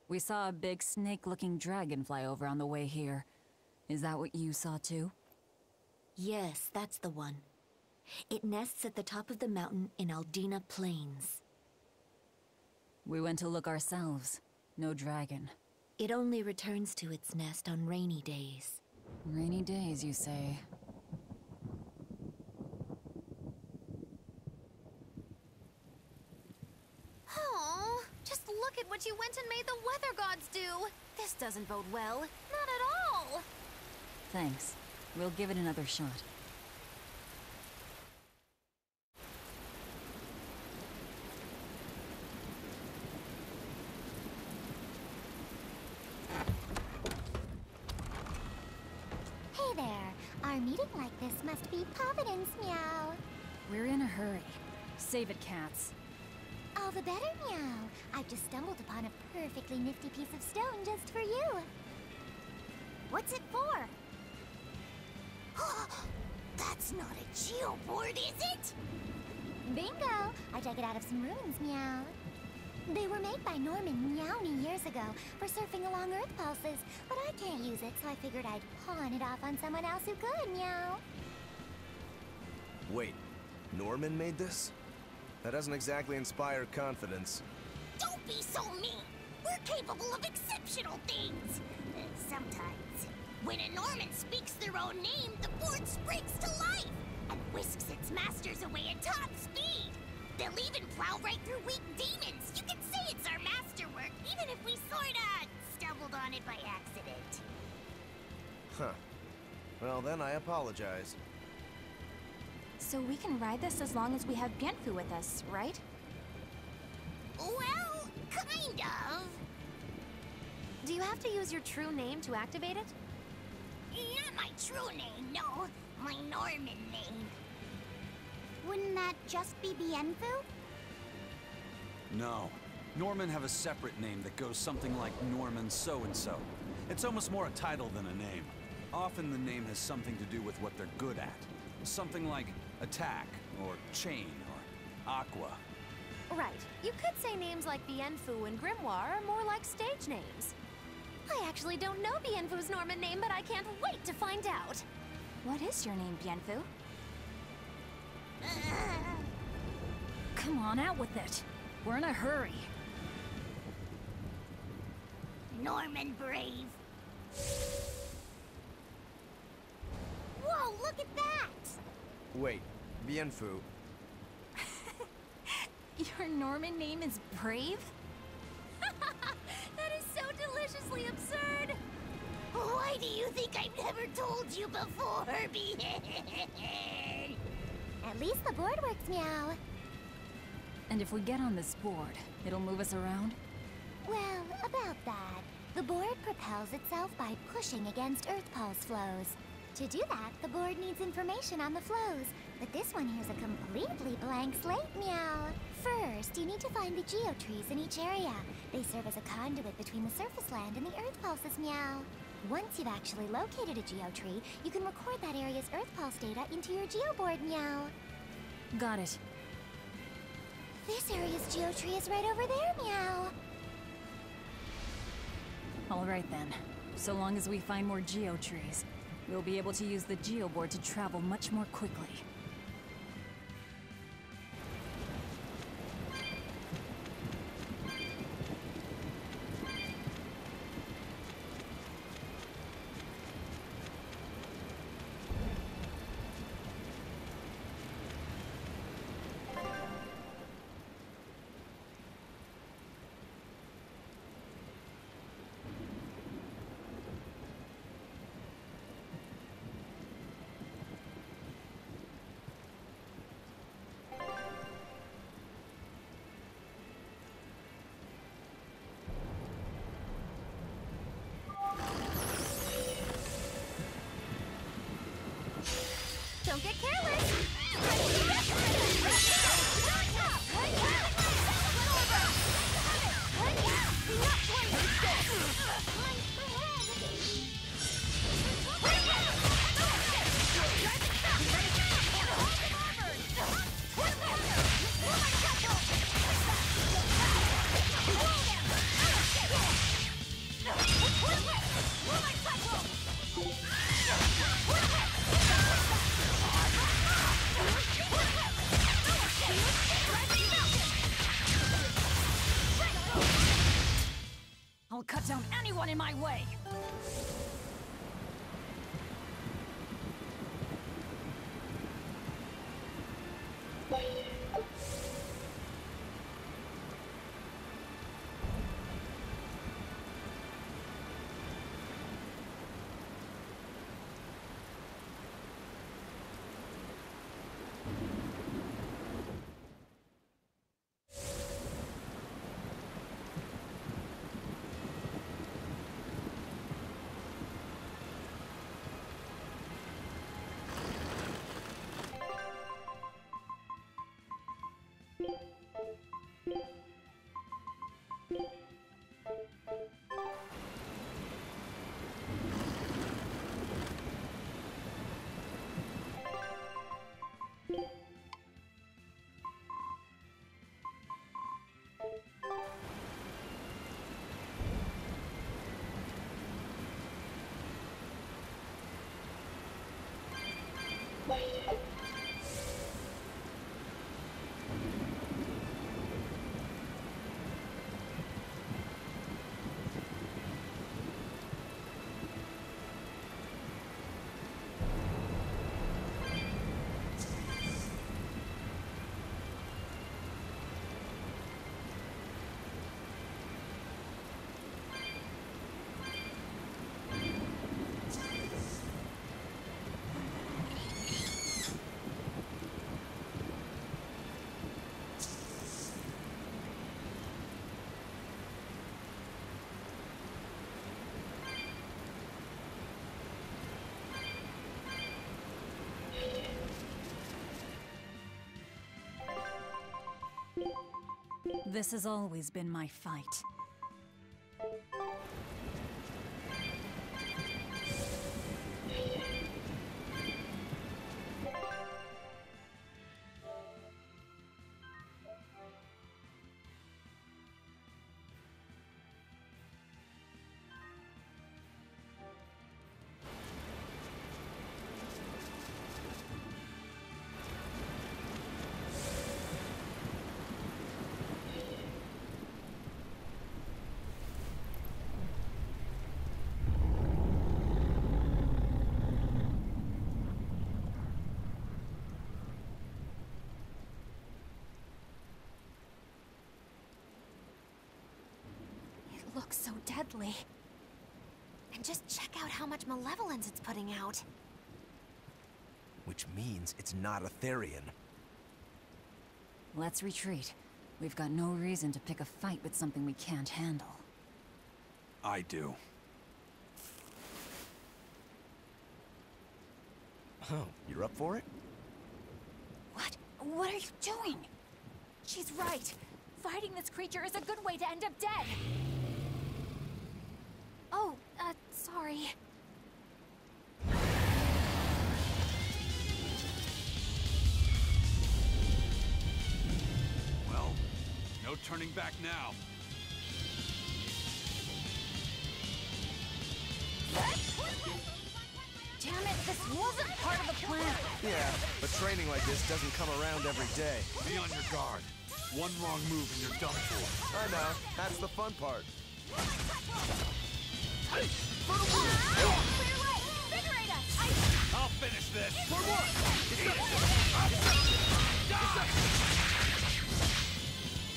We saw a big snake-looking dragon fly over on the way here. Is that what you saw too? Yes, that's the one. It nests at the top of the mountain in Aldina Plains. We went to look ourselves. No dragon. It only returns to its nest on rainy days. Rainy days, you say? Oh, just look at what you went and made the weather gods do! This doesn't bode well. Not at all! Thanks. We'll give it another shot. Hey there. Our meeting like this must be Providence, meow. We're in a hurry. Save it, cats. All the better, meow. I've just stumbled upon a perfectly nifty piece of stone just for you. What's it for? That's not a geoboard, is it? Bingo! I dug it out of some ruins, meow. They were made by Norman Meowny years ago for surfing along Earthpulses, but I can't use it, so I figured I'd pawn it off on someone else who could, meow. Wait, Norman made this? That doesn't exactly inspire confidence. Don't be so mean! We're capable of exceptional things! Sometimes. When a Norman speaks their own name, the board springs to life and whisks its masters away at top speed. They'll even plow right through weak demons. You can say it's our masterwork, even if we sorta stumbled on it by accident. Huh. Well, then I apologize. So we can ride this as long as we have Bienfu with us, right? Well, kind of. Do you have to use your true name to activate it? Not my true name, no. My Norman name. Wouldn't that just be Bienfu? No. Norman have a separate name that goes something like Norman so-and-so. It's almost more a title than a name. Often the name has something to do with what they're good at. Something like attack, or chain, or aqua. Right. You could say names like Bienfu and Grimoire are more like stage names. I actually don't know Bienfu's Norman name, but I can't wait to find out. What is your name, Bienfu? Come on, out with it. We're in a hurry. Norman Brave. Whoa, look at that! Wait, Bienfu. Your Norman name is Brave? That is so deliciously absurd! Why do you think I've never told you before, Bien? At least the board works, meow. And if we get on this board, it'll move us around? Well, about that. The board propels itself by pushing against Earthpulse flows. To do that, the board needs information on the flows, but this one here's a completely blank slate, meow. First, you need to find the geotrees in each area. They serve as a conduit between the surface land and the Earthpulses, meow. Once you've actually located a geotree, you can record that area's Earthpulse data into your Geoboard, meow. Got it. This area's geotree is right over there, meow. All right then. So long as we find more geotrees, we'll be able to use the Geoboard to travel much more quickly. Don't get careless! I'll cut down anyone in my way! This has always been my fight. Looks so deadly. And just check out how much malevolence it's putting out. Which means it's not a Therion. Let's retreat. We've got no reason to pick a fight with something we can't handle. I do. Oh, you're up for it? What? What are you doing? She's right. Fighting this creature is a good way to end up dead. Oh, sorry. Well, no turning back now. Damn it, this wasn't part of the plan. Yeah, but training like this doesn't come around every day. Be on your guard. One wrong move and you're done for. I know. That's the fun part. Clear way! Invigorate us! I'll finish this. For what?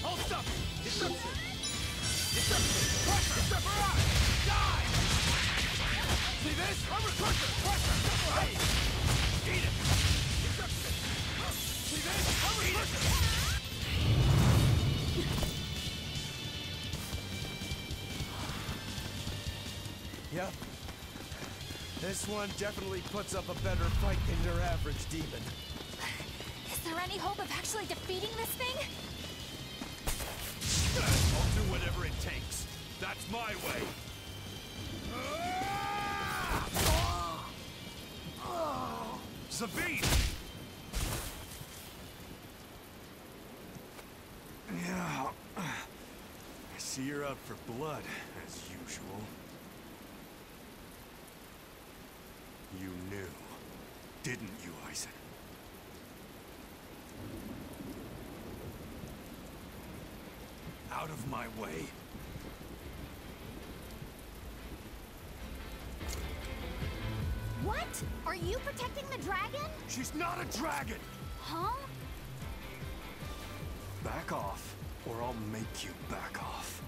Hold stuff. Deception! Pressure! Die! See this? Pressure! Hey! Eat it! Deception! See this? Eat it! Yep. This one definitely puts up a better fight than your average demon. Is there any hope of actually defeating this thing? I'll do whatever it takes. That's my way. Zavied! Yeah. I see you're out for blood, as usual. You knew, didn't you, Eizen? Out of my way. What? Are you protecting the dragon? She's not a dragon! Huh? Back off, or I'll make you back off.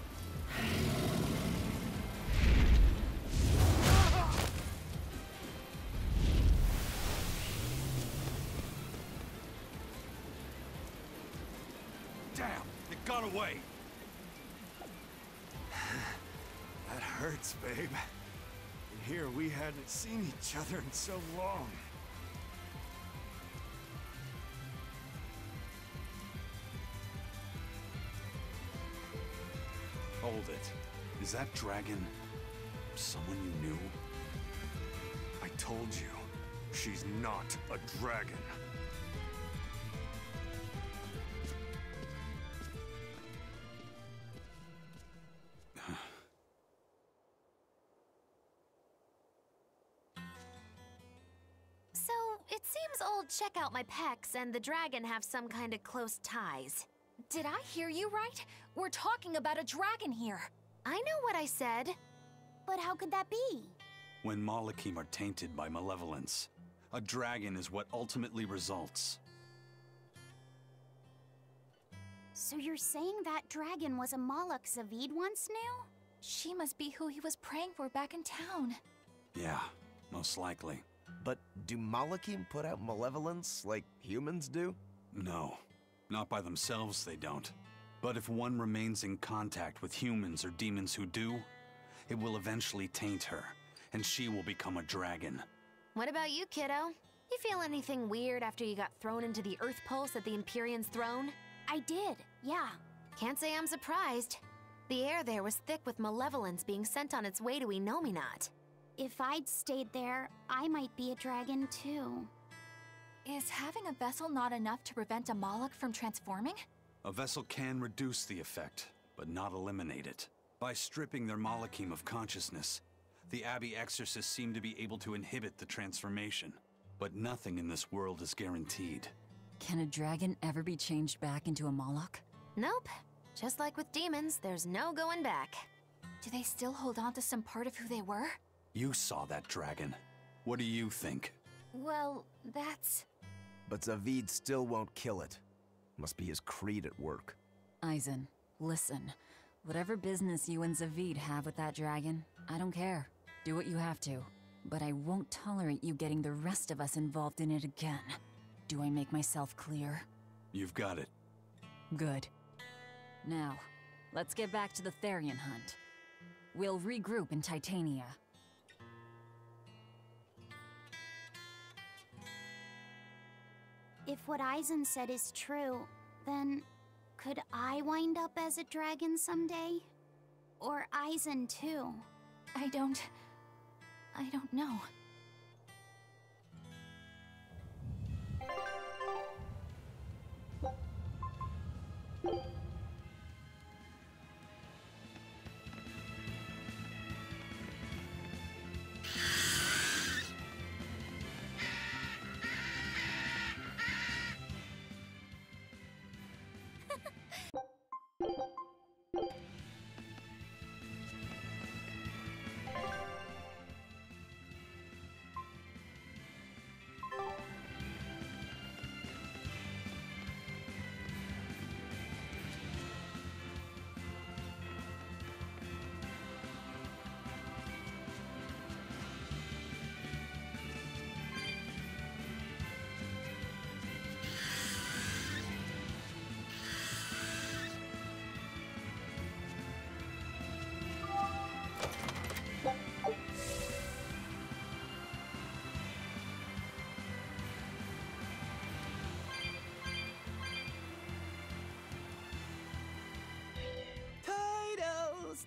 Damn, it got away. That hurts, babe. And here we hadn't seen each other in so long. Hold it. Is that dragon someone you knew? I told you, she's not a dragon. So, it seems old check out my pecs and the dragon have some kind of close ties. Did I hear you right? We're talking about a dragon here. I know what I said. But how could that be? When Malachim are tainted by malevolence, a dragon is what ultimately results. So you're saying that dragon was a Malak Zavied once knew? She must be who he was praying for back in town. Yeah, most likely. But do Malachim put out malevolence like humans do? No, not by themselves they don't. But if one remains in contact with humans or demons who do, it will eventually taint her, and she will become a dragon. What about you, kiddo? You feel anything weird after you got thrown into the Earthpulse at the Empyrean's throne? I did, yeah. Can't say I'm surprised. The air there was thick with malevolence being sent on its way to Enominat. If I'd stayed there, I might be a dragon too. Is having a vessel not enough to prevent a Malak from transforming? A vessel can reduce the effect, but not eliminate it. By stripping their Malachim of consciousness, the Abbey exorcists seem to be able to inhibit the transformation. But nothing in this world is guaranteed. Can a dragon ever be changed back into a Malak? Nope. Just like with demons, there's no going back. Do they still hold on to some part of who they were? You saw that dragon. What do you think? Well, that's... But Zavied still won't kill it. Must be his creed at work. Eizen, listen. Whatever business you and Zavied have with that dragon, I don't care. Do what you have to. But I won't tolerate you getting the rest of us involved in it again. Do I make myself clear? You've got it. Good. Now, let's get back to the Therion hunt. We'll regroup in Titania. If what Eizen said is true, then could I wind up as a dragon someday? Or Eizen too? I don't know.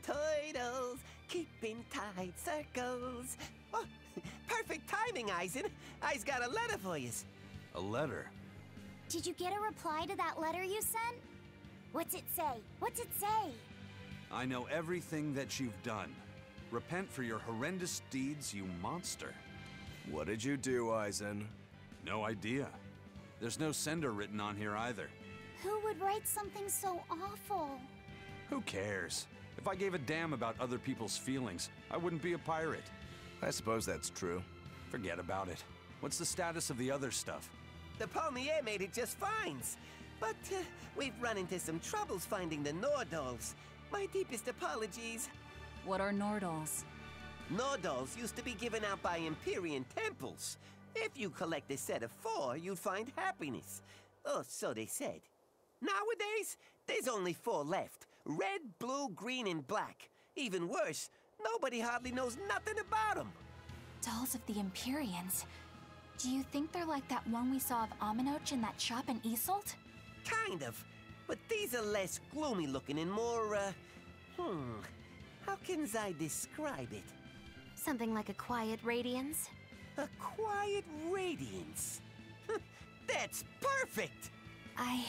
Turtles, keeping tight circles. Oh, perfect timing, Eizen. I's got a letter for you. A letter? Did you get a reply to that letter you sent? What's it say? What's it say? I know everything that you've done. Repent for your horrendous deeds, you monster. What did you do, Eizen? No idea. There's no sender written on here either. Who would write something so awful? Who cares? If I gave a damn about other people's feelings, I wouldn't be a pirate. I suppose that's true. Forget about it. What's the status of the other stuff? The Palmier made it just fine. But we've run into some troubles finding the Nordals. My deepest apologies. What are Nordals? Nordals used to be given out by Empyrean temples. If you collect a set of 4, you'd find happiness. Oh, so they said. Nowadays, there's only 4 left. Red, blue, green, and black. Even worse, nobody hardly knows nothing about them. Dolls of the Empyreans. Do you think they're like that one we saw of Aminoch in that shop in Isolt? Kind of. But these are less gloomy looking and more, how can I describe it? Something like a quiet radiance? A quiet radiance. That's perfect! I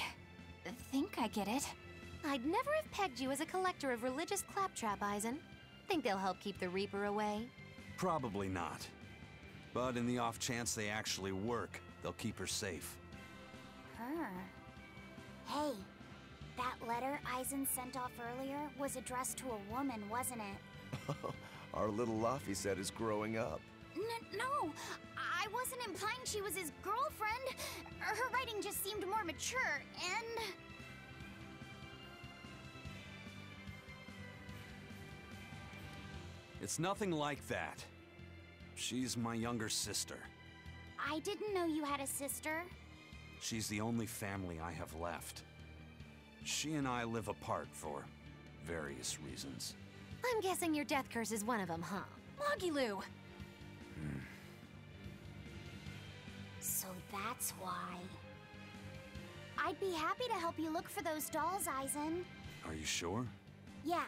think I get it. I'd never have pegged you as a collector of religious claptrap, Eizen. Think they'll help keep the Reaper away? Probably not. But in the off chance they actually work, They'll keep her safe. Her? Hey, that letter Eizen sent off earlier was addressed to a woman, wasn't it? Our little Laffy set is growing up. No, I wasn't implying she was his girlfriend. Her writing just seemed more mature, and... It's nothing like that. She's my younger sister. I didn't know you had a sister. She's the only family I have left. She and I live apart for various reasons. I'm guessing your death curse is one of them, huh? Magilou! So that's why. I'd be happy to help you look for those dolls, Eizen. Are you sure? Yeah.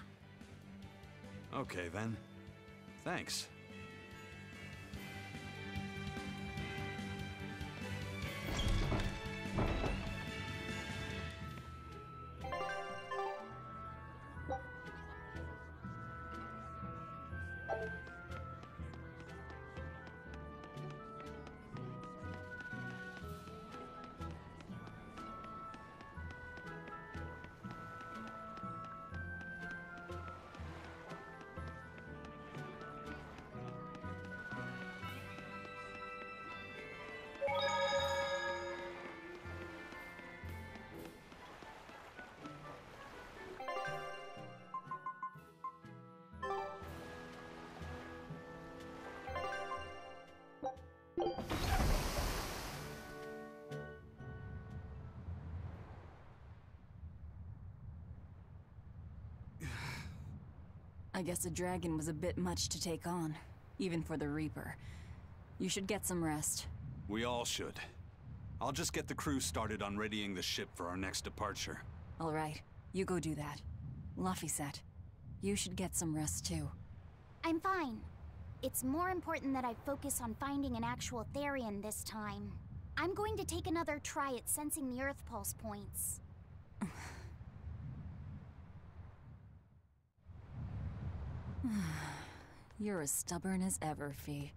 Okay, then. Thanks. I guess a dragon was a bit much to take on, even for the Reaper. You should get some rest. We all should. I'll just get the crew started on readying the ship for our next departure. All right, you go do that. Laffy-set, you should get some rest too. I'm fine. It's more important that I focus on finding an actual Therion this time. I'm going to take another try at sensing the Earthpulse points. You're as stubborn as ever, Fee.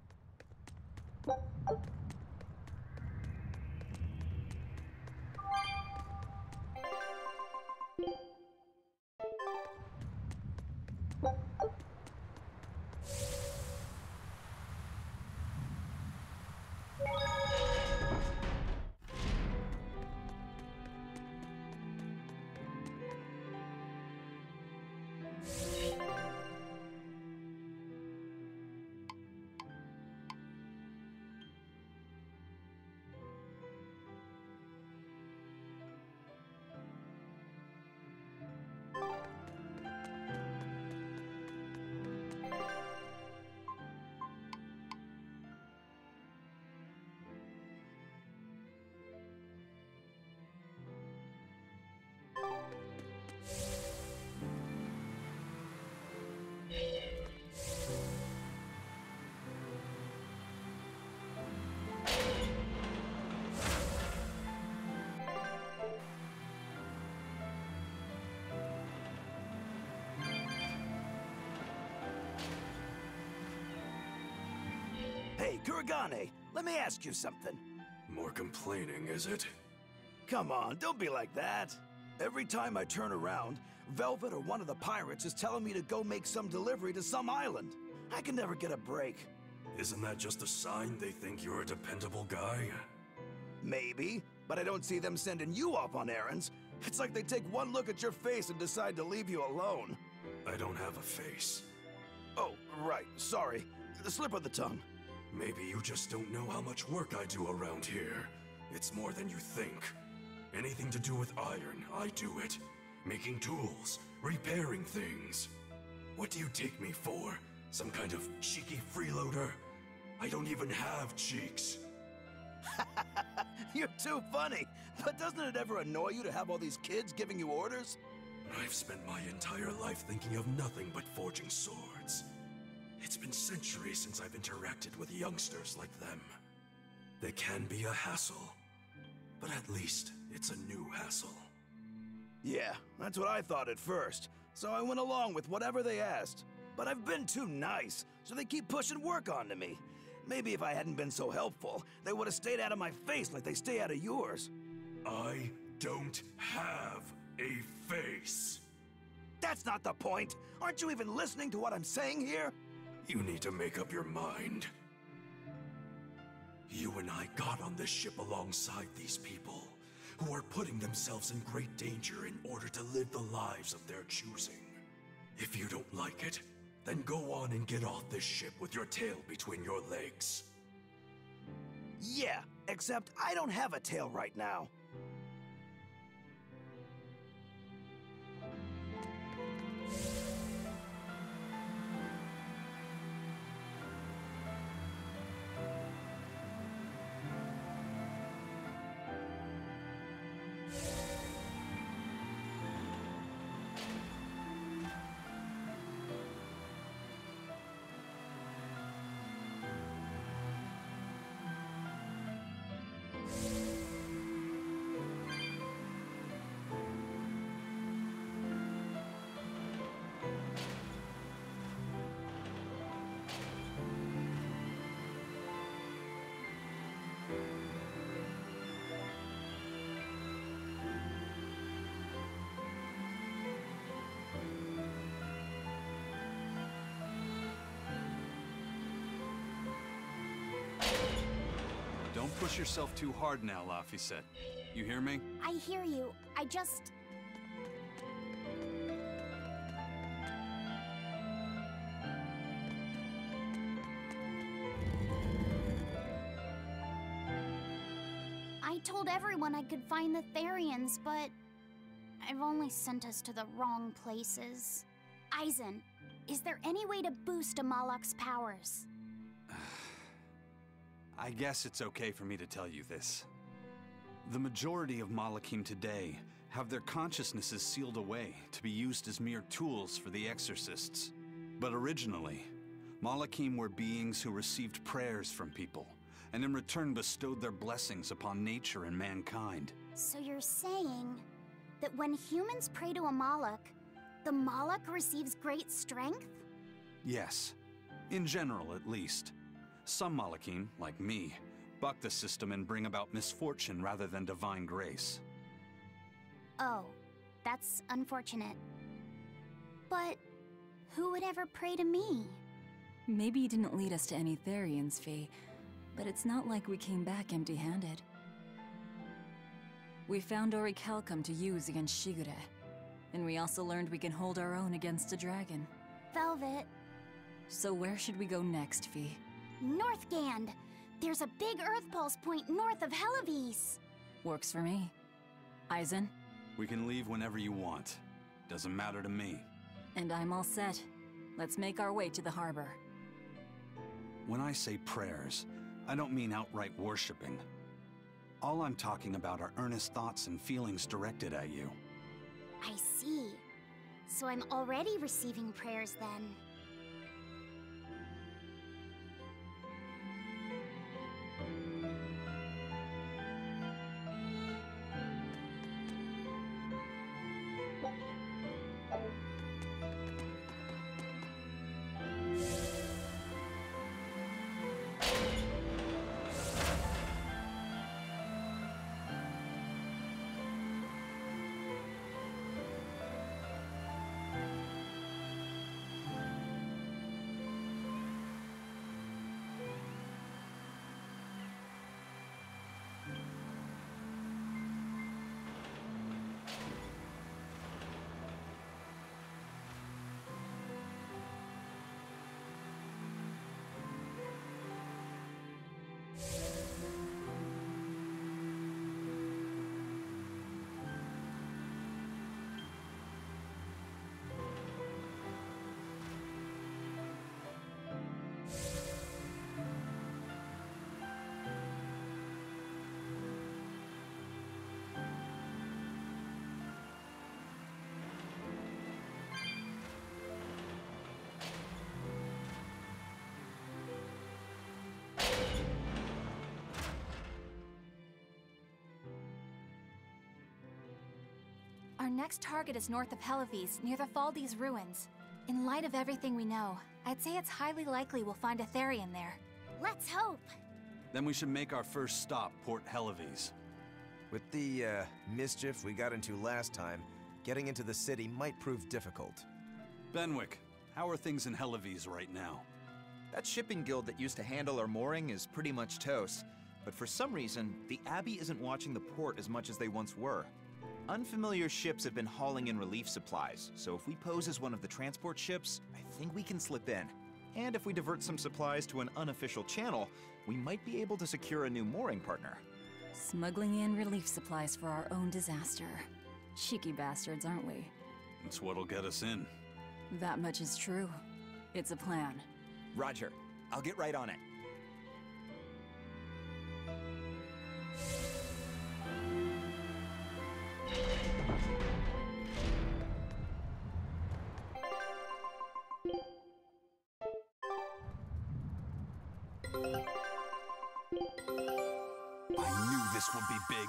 Hey, Kuragane, let me ask you something. More complaining, is it? Come on, don't be like that. Every time I turn around, Velvet or one of the pirates is telling me to go make some delivery to some island. I can never get a break. Isn't that just a sign they think you're a dependable guy? Maybe, but I don't see them sending you off on errands. It's like they take one look at your face and decide to leave you alone. I don't have a face. Oh, right, sorry. The slip of the tongue. Maybe you just don't know how much work I do around here. It's more than you think. Anything to do with iron, I do it. Making tools, repairing things. What do you take me for? Some kind of cheeky freeloader? I don't even have cheeks. You're too funny. But doesn't it ever annoy you to have all these kids giving you orders? I've spent my entire life thinking of nothing but forging swords. It's been centuries since I've interacted with youngsters like them. They can be a hassle, but at least it's a new hassle. Yeah, that's what I thought at first, so I went along with whatever they asked. But I've been too nice, so they keep pushing work onto me. Maybe if I hadn't been so helpful, they would have stayed out of my face like they stay out of yours. I don't have a face. That's not the point. Aren't you even listening to what I'm saying here? You need to make up your mind. You and I got on this ship alongside these people, who are putting themselves in great danger in order to live the lives of their choosing. If you don't like it, then go on and get off this ship with your tail between your legs. Yeah, except I don't have a tail right now. Don't push yourself too hard now, Laphicet. You hear me? I hear you. I just... I told everyone I could find the Therions, but I've only sent us to the wrong places. Eizen, is there any way to boost Amalok's powers? I guess it's okay for me to tell you this. The majority of Malachim today have their consciousnesses sealed away to be used as mere tools for the exorcists. But originally, Malachim were beings who received prayers from people, and in return bestowed their blessings upon nature and mankind. So you're saying that when humans pray to a Malak, the Malak receives great strength? Yes, in general at least. Some Malachim, like me, buck the system and bring about misfortune rather than divine grace. Oh, that's unfortunate. But who would ever pray to me? Maybe you didn't lead us to any Therions, Fee, but it's not like we came back empty-handed. We found orichalcum to use against Shigure, and we also learned we can hold our own against a dragon. Velvet. So where should we go next, Fee? Northgand! There's a big Earthpulse point north of Helivis. Works for me. Eizen? We can leave whenever you want. Doesn't matter to me. And I'm all set. Let's make our way to the harbor. When I say prayers, I don't mean outright worshipping. All I'm talking about are earnest thoughts and feelings directed at you. I see. So I'm already receiving prayers then. Our next target is north of Helivis, near the Faldi's ruins. In light of everything we know, I'd say it's highly likely we'll find a Therion there. Let's hope. Then we should make our first stop, Port Helives. With the mischief we got into last time, getting into the city might prove difficult. Benwick, how are things in Helives right now? That shipping guild that used to handle our mooring is pretty much toast. But for some reason, the Abbey isn't watching the port as much as they once were. Unfamiliar ships have been hauling in relief supplies, so if we pose as one of the transport ships, I think we can slip in. And if we divert some supplies to an unofficial channel, we might be able to secure a new mooring partner. Smuggling in relief supplies for our own disaster. Cheeky bastards, aren't we? That's what'll get us in. That much is true. It's a plan. Roger. I'll get right on it. I knew this would be big.